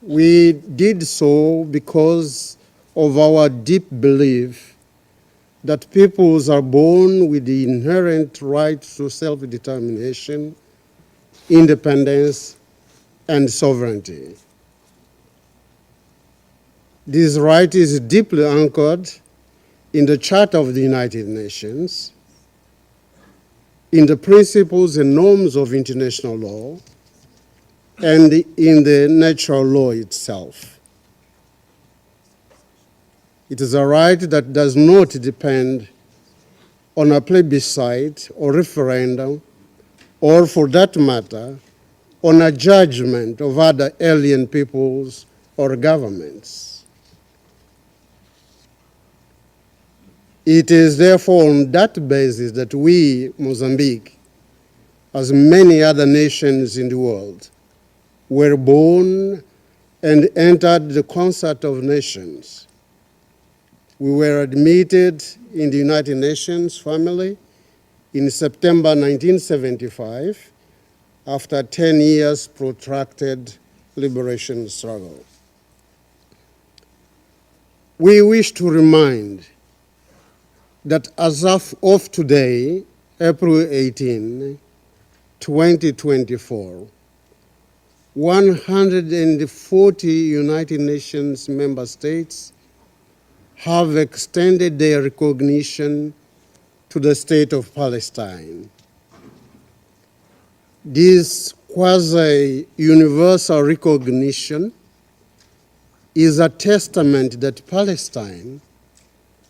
We did so because of our deep belief that peoples are born with the inherent right to self-determination, independence, and sovereignty. This right is deeply anchored in the Charter of the United Nations, in the principles and norms of international law, and in the natural law itself. It is a right that does not depend on a plebiscite or referendum, or for that matter, on a judgment of other alien peoples or governments. It is therefore on that basis that we, Mozambique, as many other nations in the world, were born and entered the concert of nations. We were admitted in the United Nations family in September 1975 after 10 years protracted liberation struggle. We wish to remind that as of today, April 18, 2024, 140 United Nations member states have extended their recognition to the State of Palestine. This quasi-universal recognition is a testament that Palestine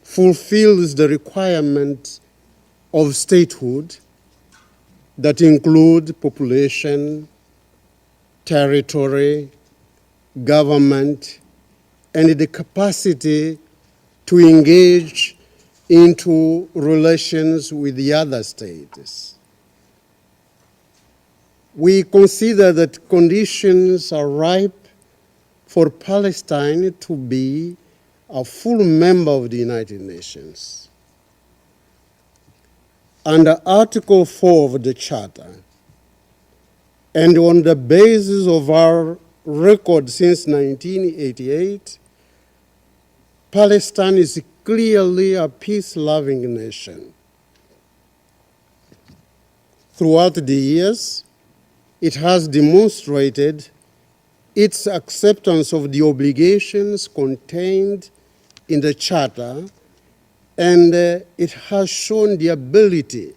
fulfills the requirements of statehood that include population, territory, government, and the capacity to engage into relations with the other states. We consider that conditions are ripe for Palestine to be a full member of the United Nations. Under Article 4 of the Charter, and on the basis of our record since 1988, Palestine is clearly a peace-loving nation. Throughout the years, it has demonstrated its acceptance of the obligations contained in the Charter, and it has shown the ability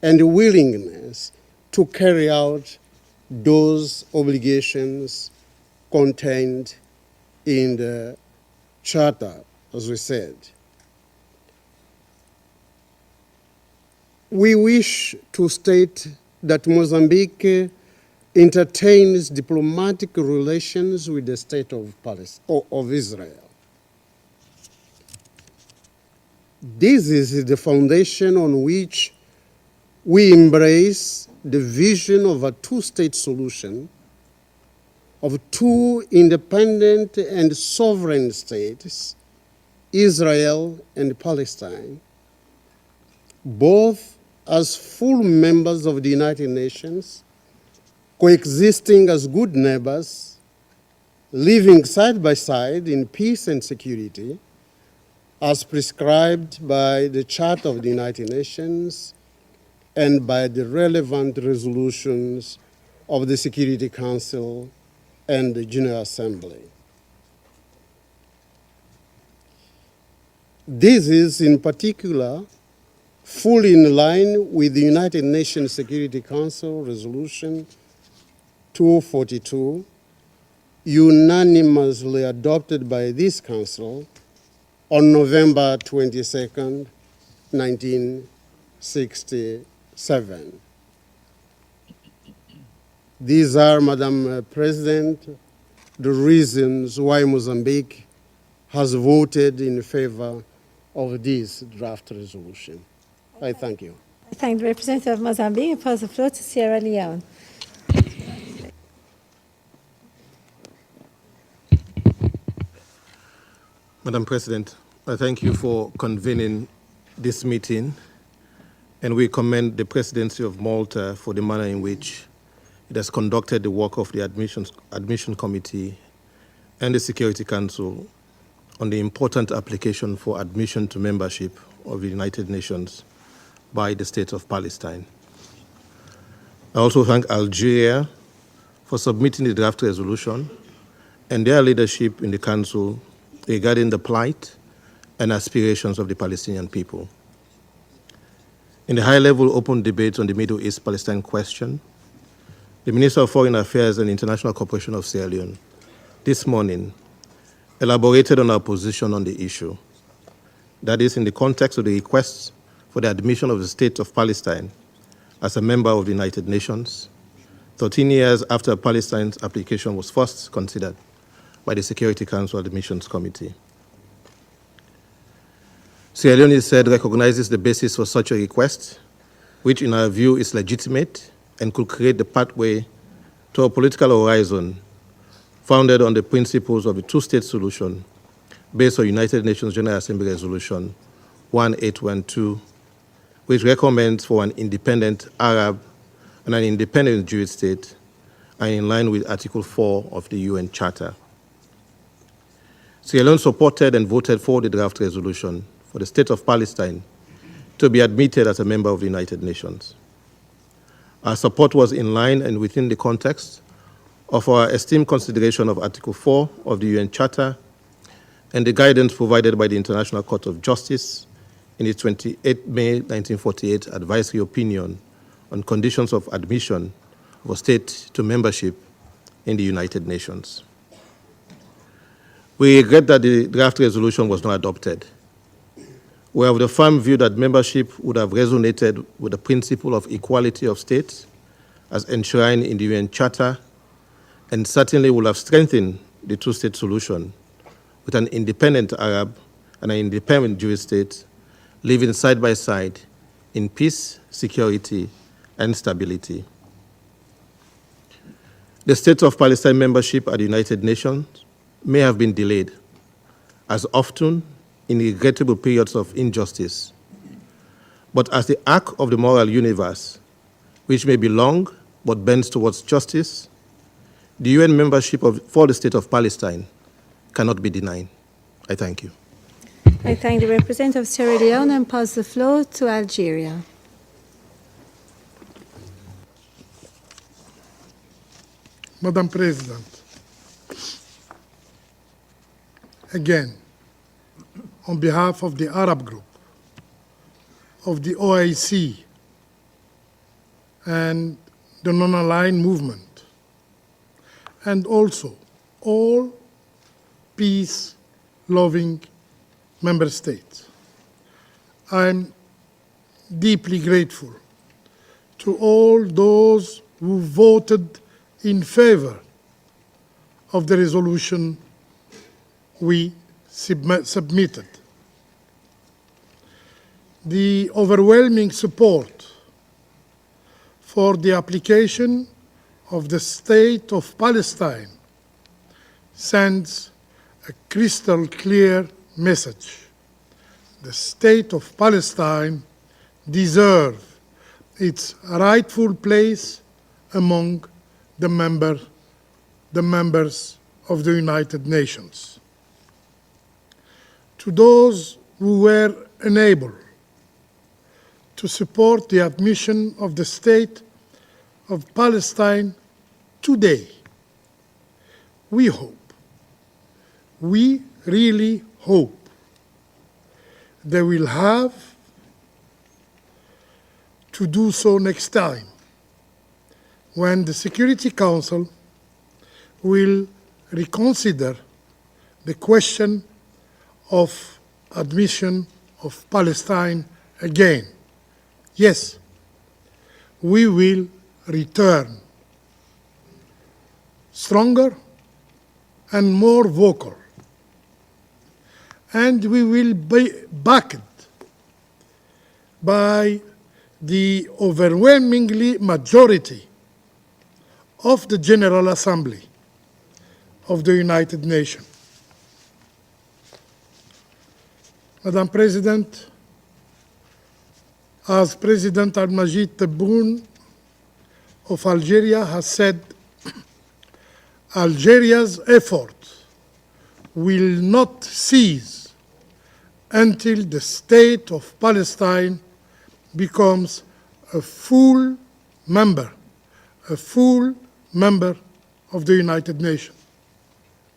and willingness to carry out those obligations contained in the Charter, as we said. We wish to state that Mozambique entertains diplomatic relations with the state of Israel. This is the foundation on which we embrace the vision of a two-state solution, of two independent and sovereign states, Israel and Palestine, both as full members of the United Nations, coexisting as good neighbors, living side by side in peace and security, as prescribed by the Charter of the United Nations and by the relevant resolutions of the Security Council and the General Assembly. This is in particular fully in line with the United Nations Security Council Resolution 242, unanimously adopted by this Council on November 22nd, 1967. These are, Madam President, the reasons why Mozambique has voted in favor of this draft resolution. I thank you. I thank the representative of Mozambique and pass the floor to Sierra Leone. Madam President, I thank you for convening this meeting, and we commend the Presidency of Malta for the manner in which it has conducted the work of the Admission Committee and the Security Council on the important application for admission to membership of the United Nations by the State of Palestine. I also thank Algeria for submitting the draft resolution and their leadership in the Council regarding the plight and aspirations of the Palestinian people. In the high-level open debate on the Middle East-Palestine question, the Minister of Foreign Affairs and International Cooperation of Sierra Leone this morning elaborated on our position on the issue. That is, in the context of the requests for the admission of the State of Palestine as a member of the United Nations, 13 years after Palestine's application was first considered by the Security Council Admissions Committee. Sierra Leone, said, recognizes the basis for such a request, which in our view is legitimate and could create the pathway to a political horizon founded on the principles of a two-state solution based on United Nations General Assembly Resolution 1812, which recommends for an independent Arab and an independent Jewish state, and in line with Article 4 of the UN Charter. Sierra Leone supported and voted for the draft resolution for the State of Palestine to be admitted as a member of the United Nations. Our support was in line and within the context of our esteemed consideration of Article 4 of the UN Charter and the guidance provided by the International Court of Justice in its 28 May 1948 advisory opinion on conditions of admission of a state to membership in the United Nations. We regret that the draft resolution was not adopted. We have the firm view that membership would have resonated with the principle of equality of states as enshrined in the UN Charter, and certainly would have strengthened the two-state solution with an independent Arab and an independent Jewish state living side by side in peace, security, and stability. The State of Palestine membership at the United Nations may have been delayed, as often in regrettable periods of injustice, but as the arc of the moral universe, which may be long but bends towards justice, the UN membership for the State of Palestine cannot be denied. I thank you. I thank the representative of Sierra Leone and pass the floor to Algeria. Madam President, again, on behalf of the Arab group, of the OIC, and the non-aligned movement, and also all peace-loving member states. I'm deeply grateful to all those who voted in favor of the resolution we submitted. The overwhelming support for the application of the State of Palestine sends a crystal clear message. The State of Palestine deserves its rightful place among the members of the United Nations. To those who were unable to support the admission of the State of Palestine today, we really hope, they will have to do so next time when the Security Council will reconsider the question of admission of Palestine again. Yes, we will return stronger and more vocal, and we will be backed by the overwhelmingly majority of the General Assembly of the United Nations. Madam President, as President Al-Majid Tebboune of Algeria has said, Algeria's effort will not cease until the State of Palestine becomes a full member of the United Nations.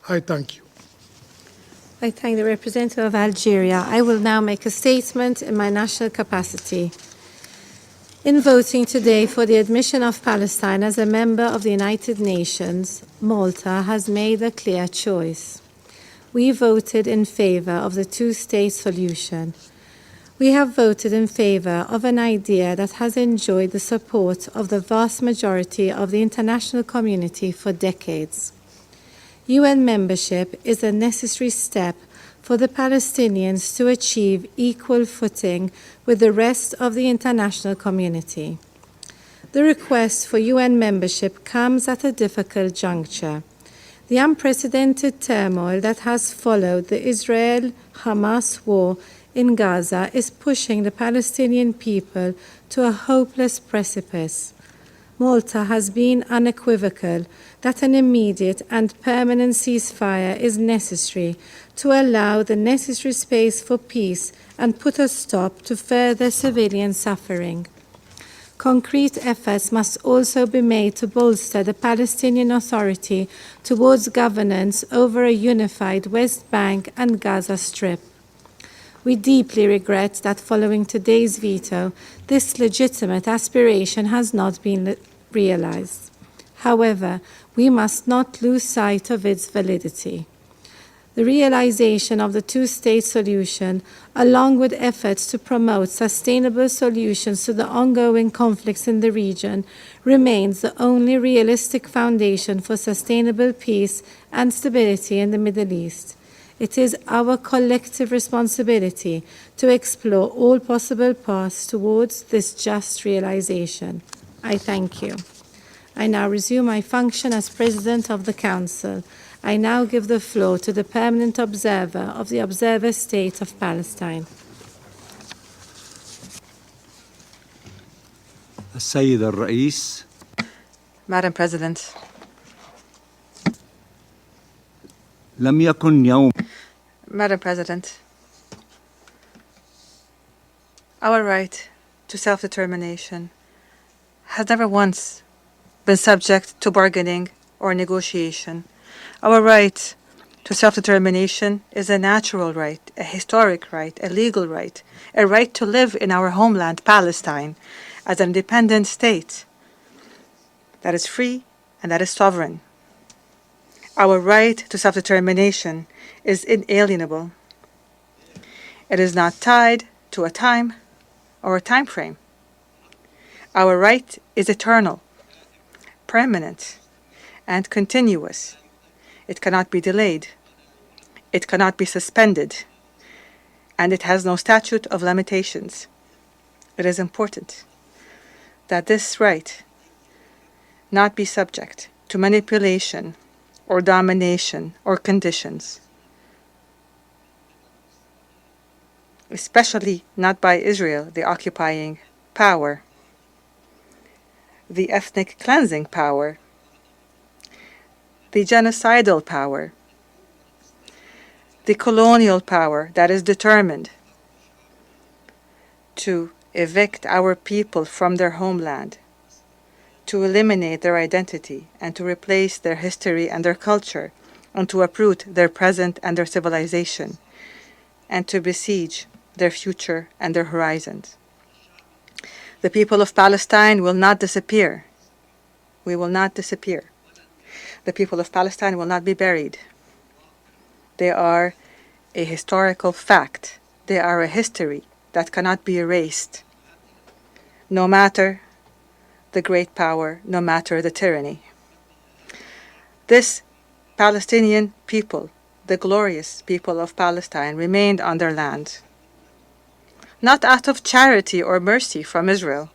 I thank you. I thank the representative of Algeria. I will now make a statement in my national capacity. In voting today for the admission of Palestine as a member of the United Nations, Malta has made a clear choice. We voted in favor of the two-state solution. We have voted in favor of an idea that has enjoyed the support of the vast majority of the international community for decades. UN membership is a necessary step for the Palestinians to achieve equal footing with the rest of the international community. The request for UN membership comes at a difficult juncture. The unprecedented turmoil that has followed the Israel-Hamas war in Gaza is pushing the Palestinian people to a hopeless precipice. Malta has been unequivocal that an immediate and permanent ceasefire is necessary to allow the necessary space for peace and put a stop to further civilian suffering. Concrete efforts must also be made to bolster the Palestinian Authority towards governance over a unified West Bank and Gaza Strip. We deeply regret that following today's veto, this legitimate aspiration has not been realized. However, we must not lose sight of its validity. The realization of the two-state solution, along with efforts to promote sustainable solutions to the ongoing conflicts in the region, remains the only realistic foundation for sustainable peace and stability in the Middle East. It is our collective responsibility to explore all possible paths towards this just realization. I thank you. I now resume my function as President of the Council. I now give the floor to the Permanent Observer of the Observer State of Palestine. السيد الرئيس. Madam President. لم يكن يوم. Madam President. Our right to self-determination has never once been subject to bargaining or negotiation. Our right to self-determination is a natural right, a historic right, a legal right, a right to live in our homeland, Palestine, as an independent state that is free and that is sovereign. Our right to self-determination is inalienable. It is not tied to a time or a time frame. Our right is eternal, permanent, and continuous. It cannot be delayed. It cannot be suspended. And it has no statute of limitations. It is important that this right not be subject to manipulation or domination or conditions, especially not by Israel, the occupying power, the ethnic cleansing power, the genocidal power, the colonial power that is determined to evict our people from their homeland, to eliminate their identity and to replace their history and their culture, and to uproot their present and their civilization, and to besiege their future and their horizons. The people of Palestine will not disappear. We will not disappear. The people of Palestine will not be buried. They are a historical fact. They are a history that cannot be erased, no matter the great power, no matter the tyranny. This Palestinian people, the glorious people of Palestine, remained on their land, not out of charity or mercy from Israel,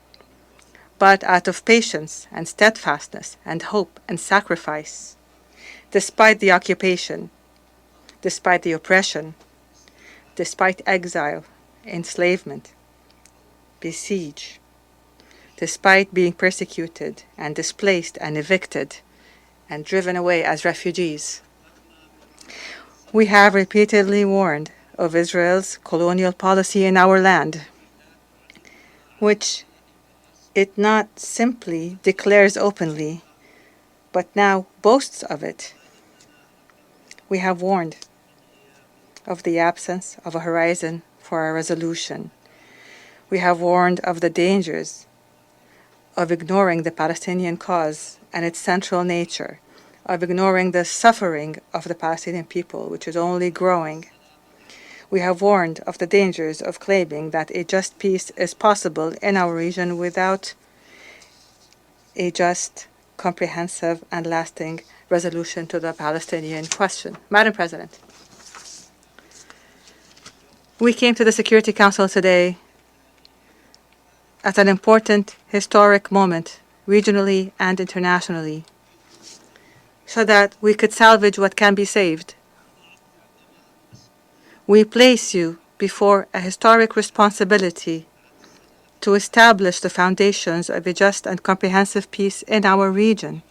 but out of patience and steadfastness and hope and sacrifice, despite the occupation, despite the oppression, despite exile, enslavement, besiege, despite being persecuted and displaced and evicted and driven away as refugees. We have repeatedly warned of Israel's colonial policy in our land, which it not simply declares openly, but now boasts of it. We have warned of the absence of a horizon for a resolution. We have warned of the dangers of ignoring the Palestinian cause and its central nature, of ignoring the suffering of the Palestinian people, which is only growing. We have warned of the dangers of claiming that a just peace is possible in our region without a just, comprehensive, and lasting resolution to the Palestinian question. Madam President, we came to the Security Council today at an important historic moment, regionally and internationally, so that we could salvage what can be saved. We place you before a historic responsibility to establish the foundations of a just and comprehensive peace in our region.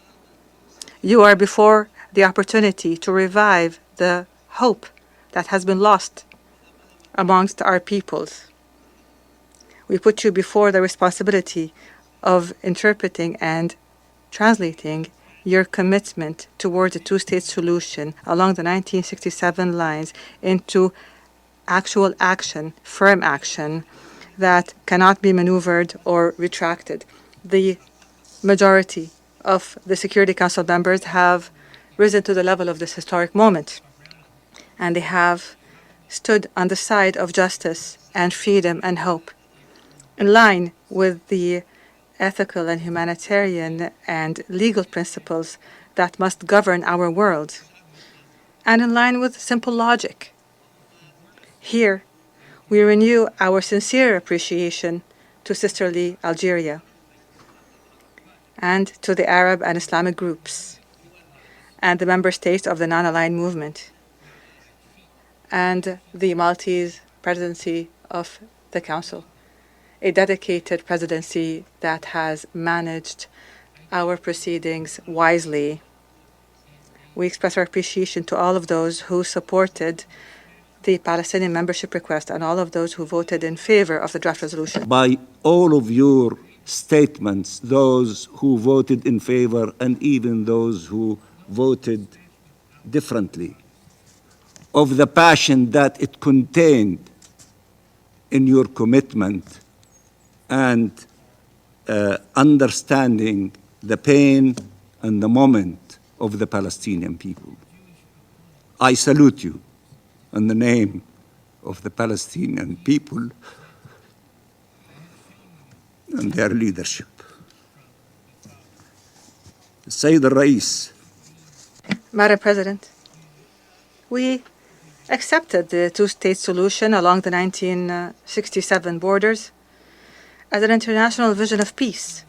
You are before the opportunity to revive the hope that has been lost amongst our peoples. We put you before the responsibility of interpreting and translating your commitment toward a two-state solution along the 1967 lines into actual action, firm action, that cannot be maneuvered or retracted. The majority of the Security Council members have risen to the level of this historic moment, and they have stood on the side of justice and freedom and hope, in line with the ethical and humanitarian and legal principles that must govern our world, and in line with simple logic. Here, we renew our sincere appreciation to sisterly Algeria and to the Arab and Islamic groups and the member states of the non-aligned movement and the Maltese presidency of the Council, a dedicated presidency that has managed our proceedings wisely. We express our appreciation to all of those who supported the Palestinian membership request and all of those who voted in favor of the draft resolution. By all of your statements, those who voted in favor and even those who voted differently, of the passion that it contained in your commitment and understanding the pain and the moment of the Palestinian people. I salute you in the name of the Palestinian people and their leadership. Sayyid al-Rais. Madam President, we accepted the two-state solution along the 1967 borders as an international vision of peace.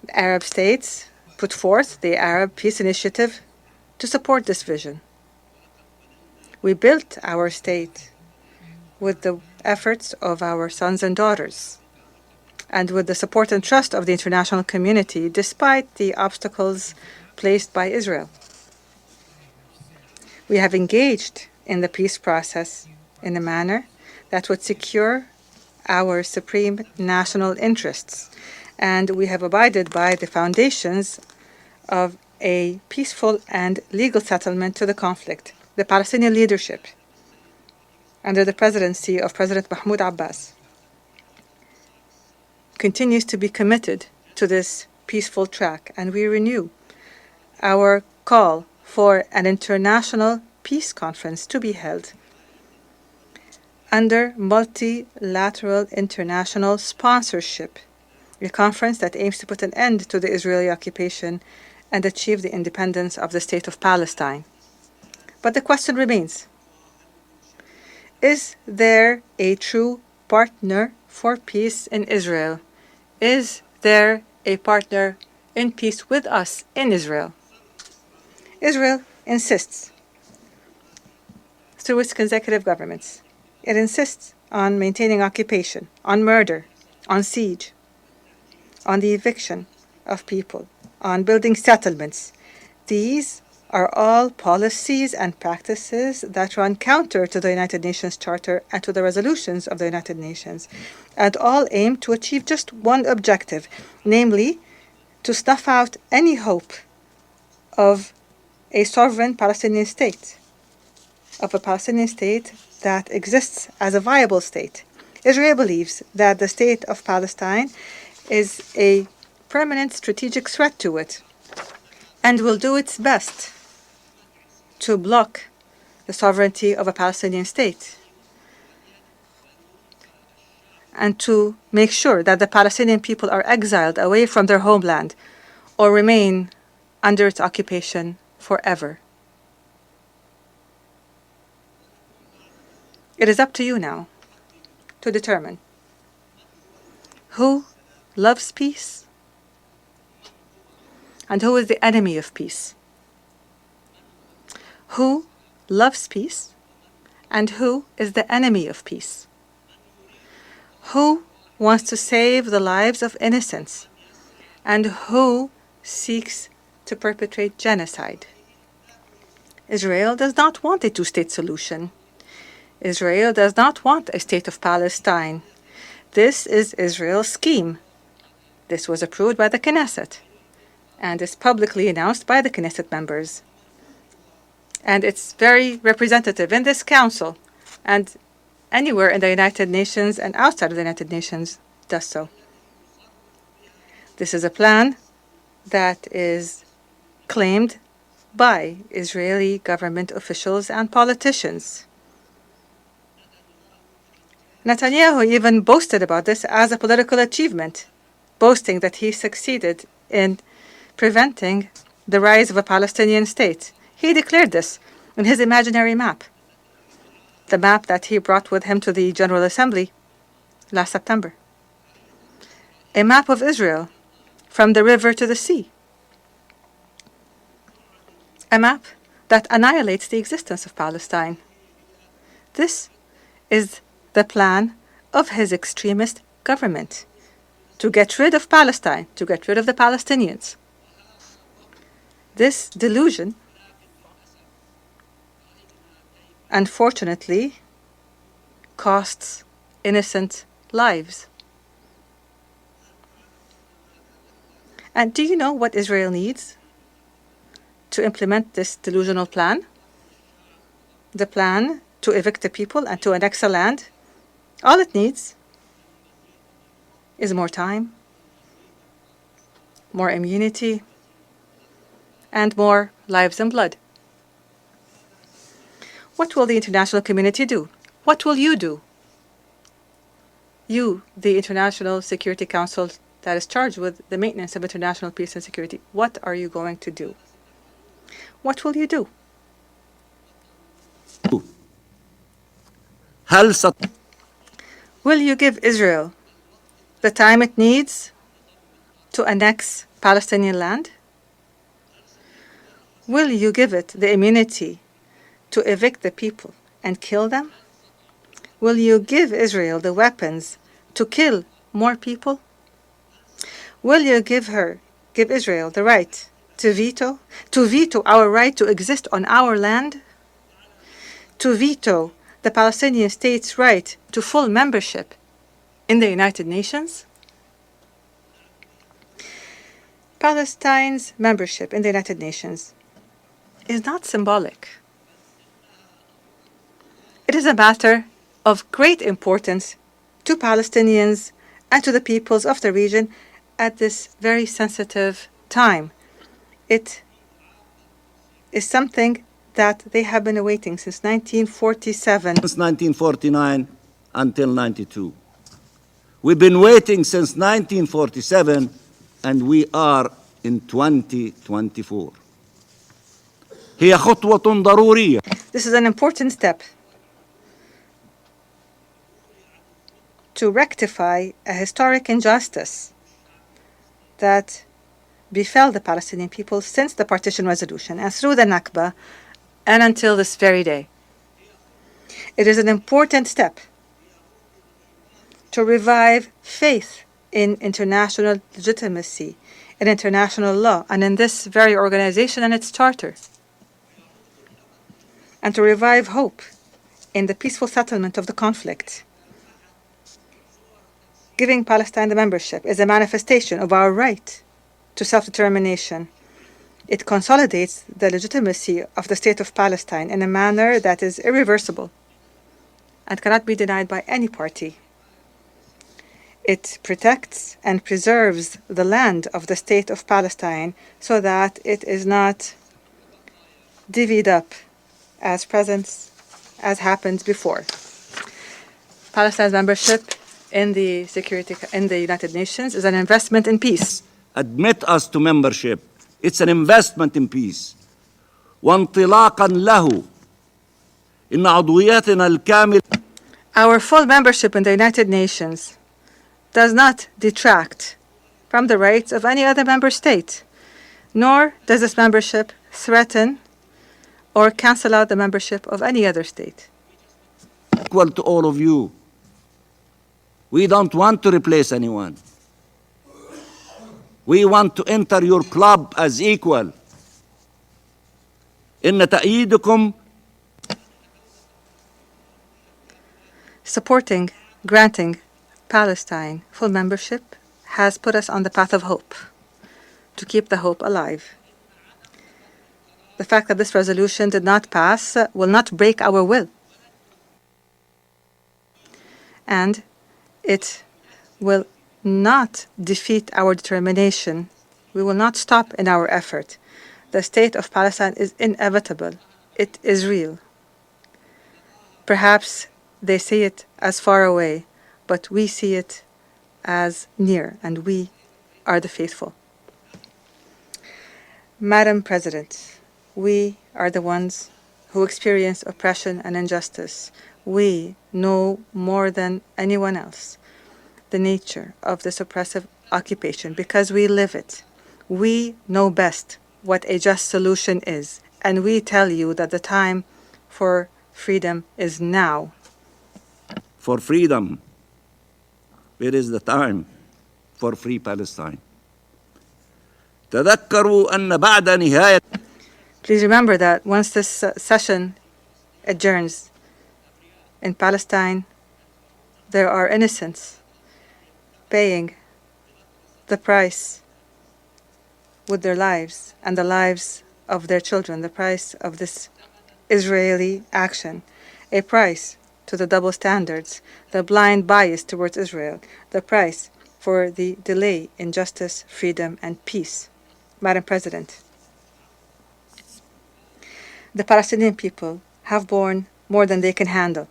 The Arab states put forth the Arab Peace Initiative to support this vision. We built our state with the efforts of our sons and daughters, and with the support and trust of the international community, despite the obstacles placed by Israel. We have engaged in the peace process in a manner that would secure our supreme national interests, and we have abided by the foundations of a peaceful and legal settlement to the conflict. The Palestinian leadership, under the presidency of President Mahmoud Abbas, continues to be committed to this peaceful track, and we renew our call for an international peace conference to be held under multilateral international sponsorship, a conference that aims to put an end to the Israeli occupation and achieve the independence of the State of Palestine. But the question remains, is there a true partner for peace in Israel? Is there a partner in peace with us in Israel? Israel insists, through its consecutive governments, it insists on maintaining occupation, on murder, on siege, on the eviction of people, on building settlements. These are all policies and practices that run counter to the United Nations Charter and to the resolutions of the United Nations, and all aim to achieve just one objective, namely, to snuff out any hope of a sovereign Palestinian state, of a Palestinian state that exists as a viable state. Israel believes that the state of Palestine is a permanent strategic threat to it and will do its best to block the sovereignty of a Palestinian state and to make sure that the Palestinian people are exiled away from their homeland or remain under its occupation forever. It is up to you now to determine who loves peace and who is the enemy of peace. Who loves peace and who is the enemy of peace. Who wants to save the lives of innocents and who seeks to perpetrate genocide. Israel does not want a two-state solution. Israel does not want a state of Palestine. This is Israel's scheme. This was approved by the Knesset and is publicly announced by the Knesset members. And it's very representative in this council and anywhere in the United Nations and outside of the United Nations does so. This is a plan that is claimed by Israeli government officials and politicians. Netanyahu even boasted about this as a political achievement, boasting that he succeeded in preventing the rise of a Palestinian state. He declared this in his imaginary map, the map that he brought with him to the General Assembly last September. A map of Israel from the river to the sea. A map that annihilates the existence of Palestine. This is the plan of his extremist government, to get rid of Palestine, to get rid of the Palestinians. This delusion, unfortunately, costs innocent lives. And do you know what Israel needs to implement this delusional plan? the plan to evict the people and to annex the land, all it needs is more time, more immunity, and more lives and blood. What will the international community do? What will you do? You, the International Security Council that is charged with the maintenance of international peace and security, what are you going to do? What will you do? Will you give Israel the time it needs to annex Palestinian land? Will you give it the immunity to evict the people and kill them? Will you give Israel the weapons to kill more people? Will you give Israel the right to veto our right to exist on our land? To veto the Palestinian state's right to full membership in the United Nations? Palestine's membership in the United Nations is not symbolic. It is a matter of great importance to Palestinians and to the peoples of the region at this very sensitive time. It is something that they have been awaiting since 1947. Since 1949 until 92. We've been waiting since 1947, and we are in 2024. هي خطوة ضرورية. This is an important step to rectify a historic injustice that befell the Palestinian people since the partition resolution and through the Nakba and until this very day. It is an important step to revive faith in international legitimacy, in international law, and in this very organization and its charter, and to revive hope in the peaceful settlement of the conflict. Giving Palestine the membership is a manifestation of our right to self-determination. It consolidates the legitimacy of the state of Palestine in a manner that is irreversible and cannot be denied by any party. It protects and preserves the land of the state of Palestine so that it is not divvied up as happened before. Palestine's membership in the United Nations is an investment in peace. Admit us to membership. It's an investment in peace. وانطلاقا له إن عضويتنا الكاملة. Our full membership in the United Nations does not detract from the rights of any other member state, nor does this membership threaten or cancel out the membership of any other state. Equal to all of you. We don't want to replace anyone. We want to enter your club as equal. إن تأييدكم. Granting Palestine full membership has put us on the path of hope, to keep the hope alive. The fact that this resolution did not pass will not break our will. And it will not defeat our determination. We will not stop in our effort. The state of Palestine is inevitable. It is real. Perhaps they see it as far away, but we see it as near, and we are the faithful. Madam President, we are the ones who experience oppression and injustice. We know more than anyone else the nature of this oppressive occupation because we live it. We know best what a just solution is, and we tell you that the time for freedom is now. For freedom, it is the time for free Palestine. تذكروا أن بعد نهاية. Please remember that once this session adjourns in Palestine, there are innocents paying the price with their lives and the lives of their children, the price of this Israeli action, a price to the double standards, the blind bias towards Israel, the price for the delay in justice, freedom, and peace. Madam President, the Palestinian people have borne more than they can handle.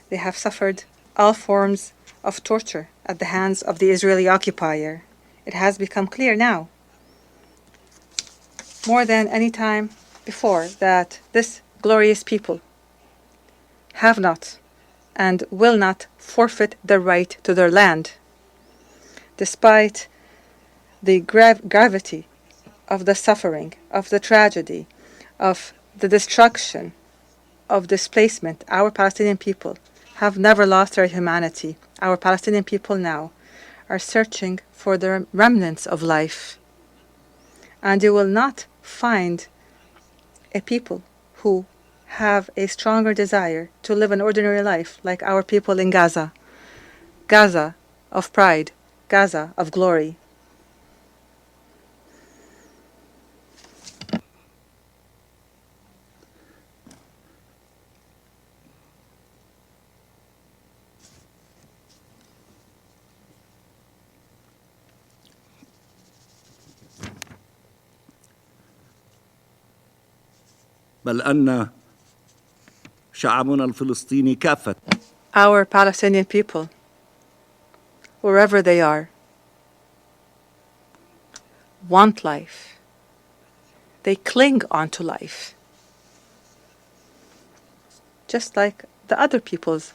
They have suffered all forms of torture at the hands of the Israeli occupier. It has become clear now, more than any time before, that this glorious people have not and will not forfeit the right to their land. Despite the gravity of the suffering, of the tragedy, of the destruction, of displacement, our Palestinian people have never lost their humanity. Our Palestinian people now are searching for the remnants of life. And you will not find a people who have a stronger desire to live an ordinary life like our people in Gaza. Gaza of pride, Gaza of glory. بل أن شعبنا الفلسطيني كافة Our Palestinian people, wherever they are, want life. They cling onto life, just like the other peoples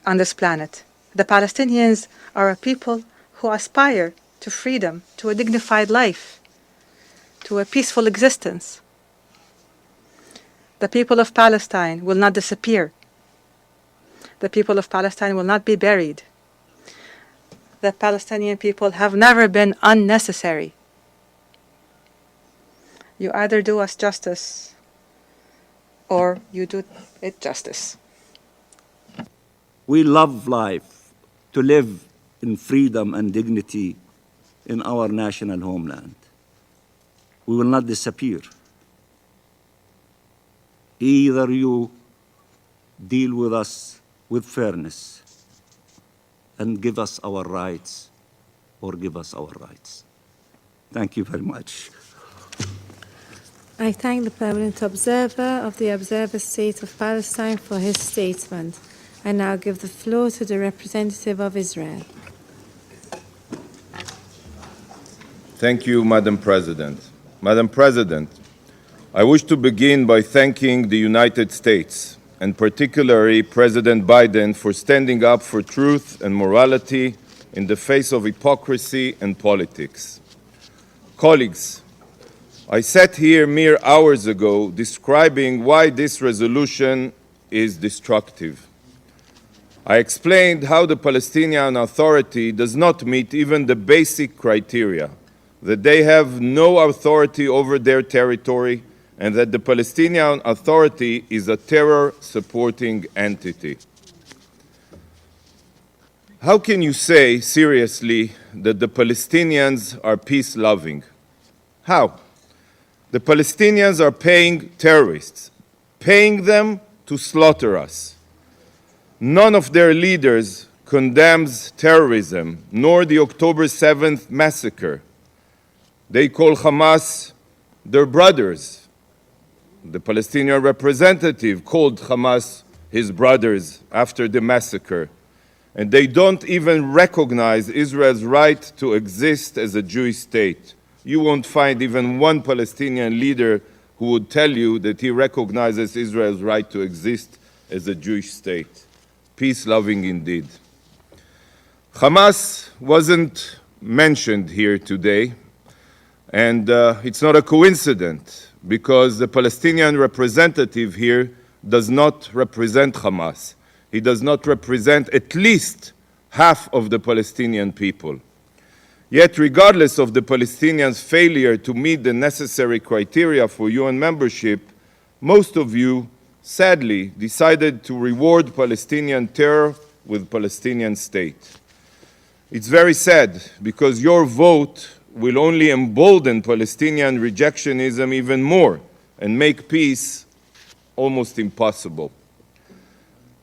on this planet. The Palestinians are a people who aspire to freedom, to a dignified life, to a peaceful existence. The people of Palestine will not disappear. The people of Palestine will not be buried. The Palestinian people have never been unnecessary. You either do us justice or you do it justice. We love life, to live in freedom and dignity in our national homeland. We will not disappear. Either you deal with us with fairness and give us our rights, or give us our rights. Thank you very much. I thank the permanent observer of the Observer State of Palestine for his statement. I now give the floor to the representative of Israel. Thank you, Madam President. Madam President, I wish to begin by thanking the United States, and particularly President Biden, for standing up for truth and morality in the face of hypocrisy and politics. Colleagues, I sat here mere hours ago describing why this resolution is destructive. I explained how the Palestinian Authority does not meet even the basic criteria, that they have no authority over their territory, and that the Palestinian Authority is a terror-supporting entity. How can you say seriously that the Palestinians are peace-loving? How? The Palestinians are paying terrorists, paying them to slaughter us. None of their leaders condemns terrorism, nor the October 7th massacre. They call Hamas their brothers. The Palestinian representative called Hamas his brothers after the massacre. And they don't even recognize Israel's right to exist as a Jewish state. You won't find even one Palestinian leader who would tell you that he recognizes Israel's right to exist as a Jewish state. Peace-loving indeed. Hamas wasn't mentioned here today, and it's not a coincidence, because the Palestinian representative here does not represent Hamas. He does not represent at least half of the Palestinian people. Yet, regardless of the Palestinians' failure to meet the necessary criteria for UN membership, most of you, sadly, decided to reward Palestinian terror with Palestinian state. It's very sad, because your vote will only embolden Palestinian rejectionism even more and make peace almost impossible.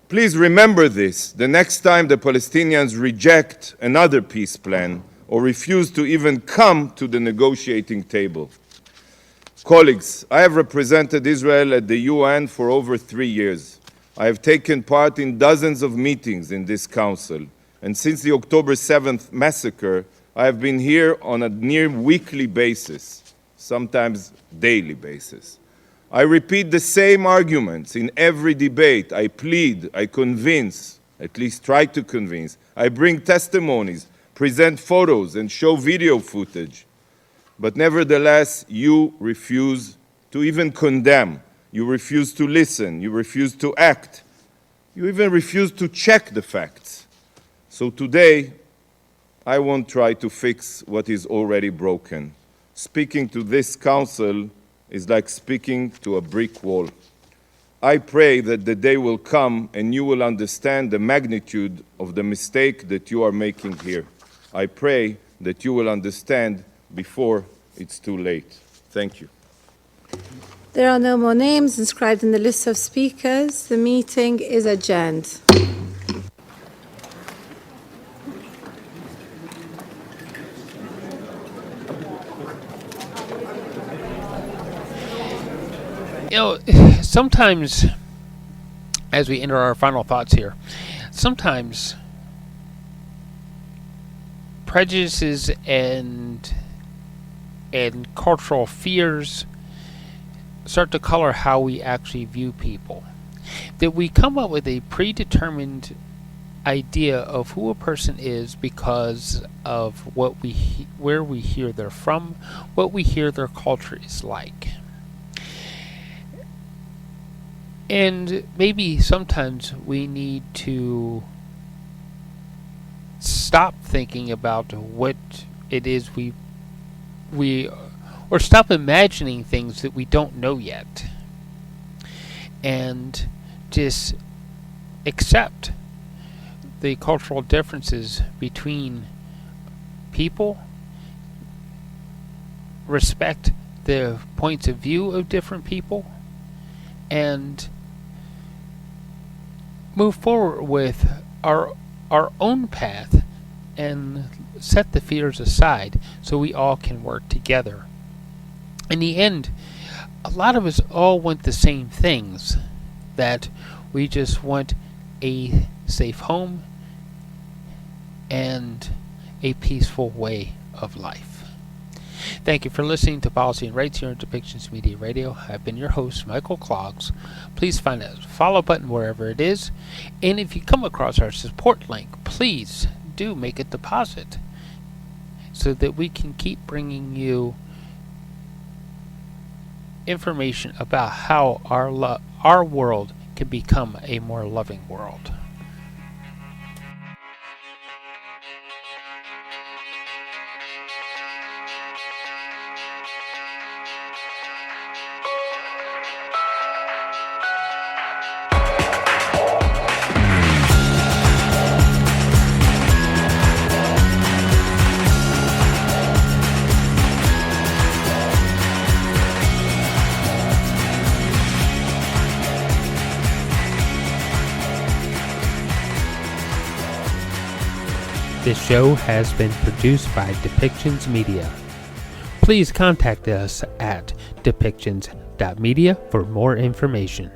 Please remember this the next time the Palestinians reject another peace plan or refuse to even come to the negotiating table. Colleagues, I have represented Israel at the UN for over 3 years. I have taken part in dozens of meetings in this council, and since the October 7th massacre, I have been here on a near weekly basis, sometimes daily basis. I repeat the same arguments in every debate. I plead, I convince, at least try to convince. I bring testimonies, present photos, and show video footage. But nevertheless, you refuse to even condemn. You refuse to listen. You refuse to act. You even refuse to check the facts. So today, I won't try to fix what is already broken. Speaking to this council is like speaking to a brick wall. I pray that the day will come and you will understand the magnitude of the mistake that you are making here. I pray that you will understand before it's too late. Thank you. There are no more names inscribed in the list of speakers. The meeting is adjourned. You know, sometimes, as we enter our final thoughts here, sometimes prejudices and cultural fears start to color how we actually view people. That we come up with a predetermined idea of who a person is because of where we hear they're from, what we hear their culture is like. And maybe sometimes we need to stop thinking about what it is or stop imagining things that we don't know yet, and just accept the cultural differences between people, respect the points of view of different people, and move forward with our own path and set the fears aside so we all can work together. In the end, a lot of us all want the same things, that we just want a safe home and a peaceful way of life. Thank you for listening to Policy and Rights here on Depictions Media Radio. I've been your host, Michael Clogs. Please find a follow button wherever it is. And if you come across our support link, please do make a deposit so that we can keep bringing you information about how our world can become a more loving world. This show has been produced by Depictions Media. Please contact us at depictions.media for more information.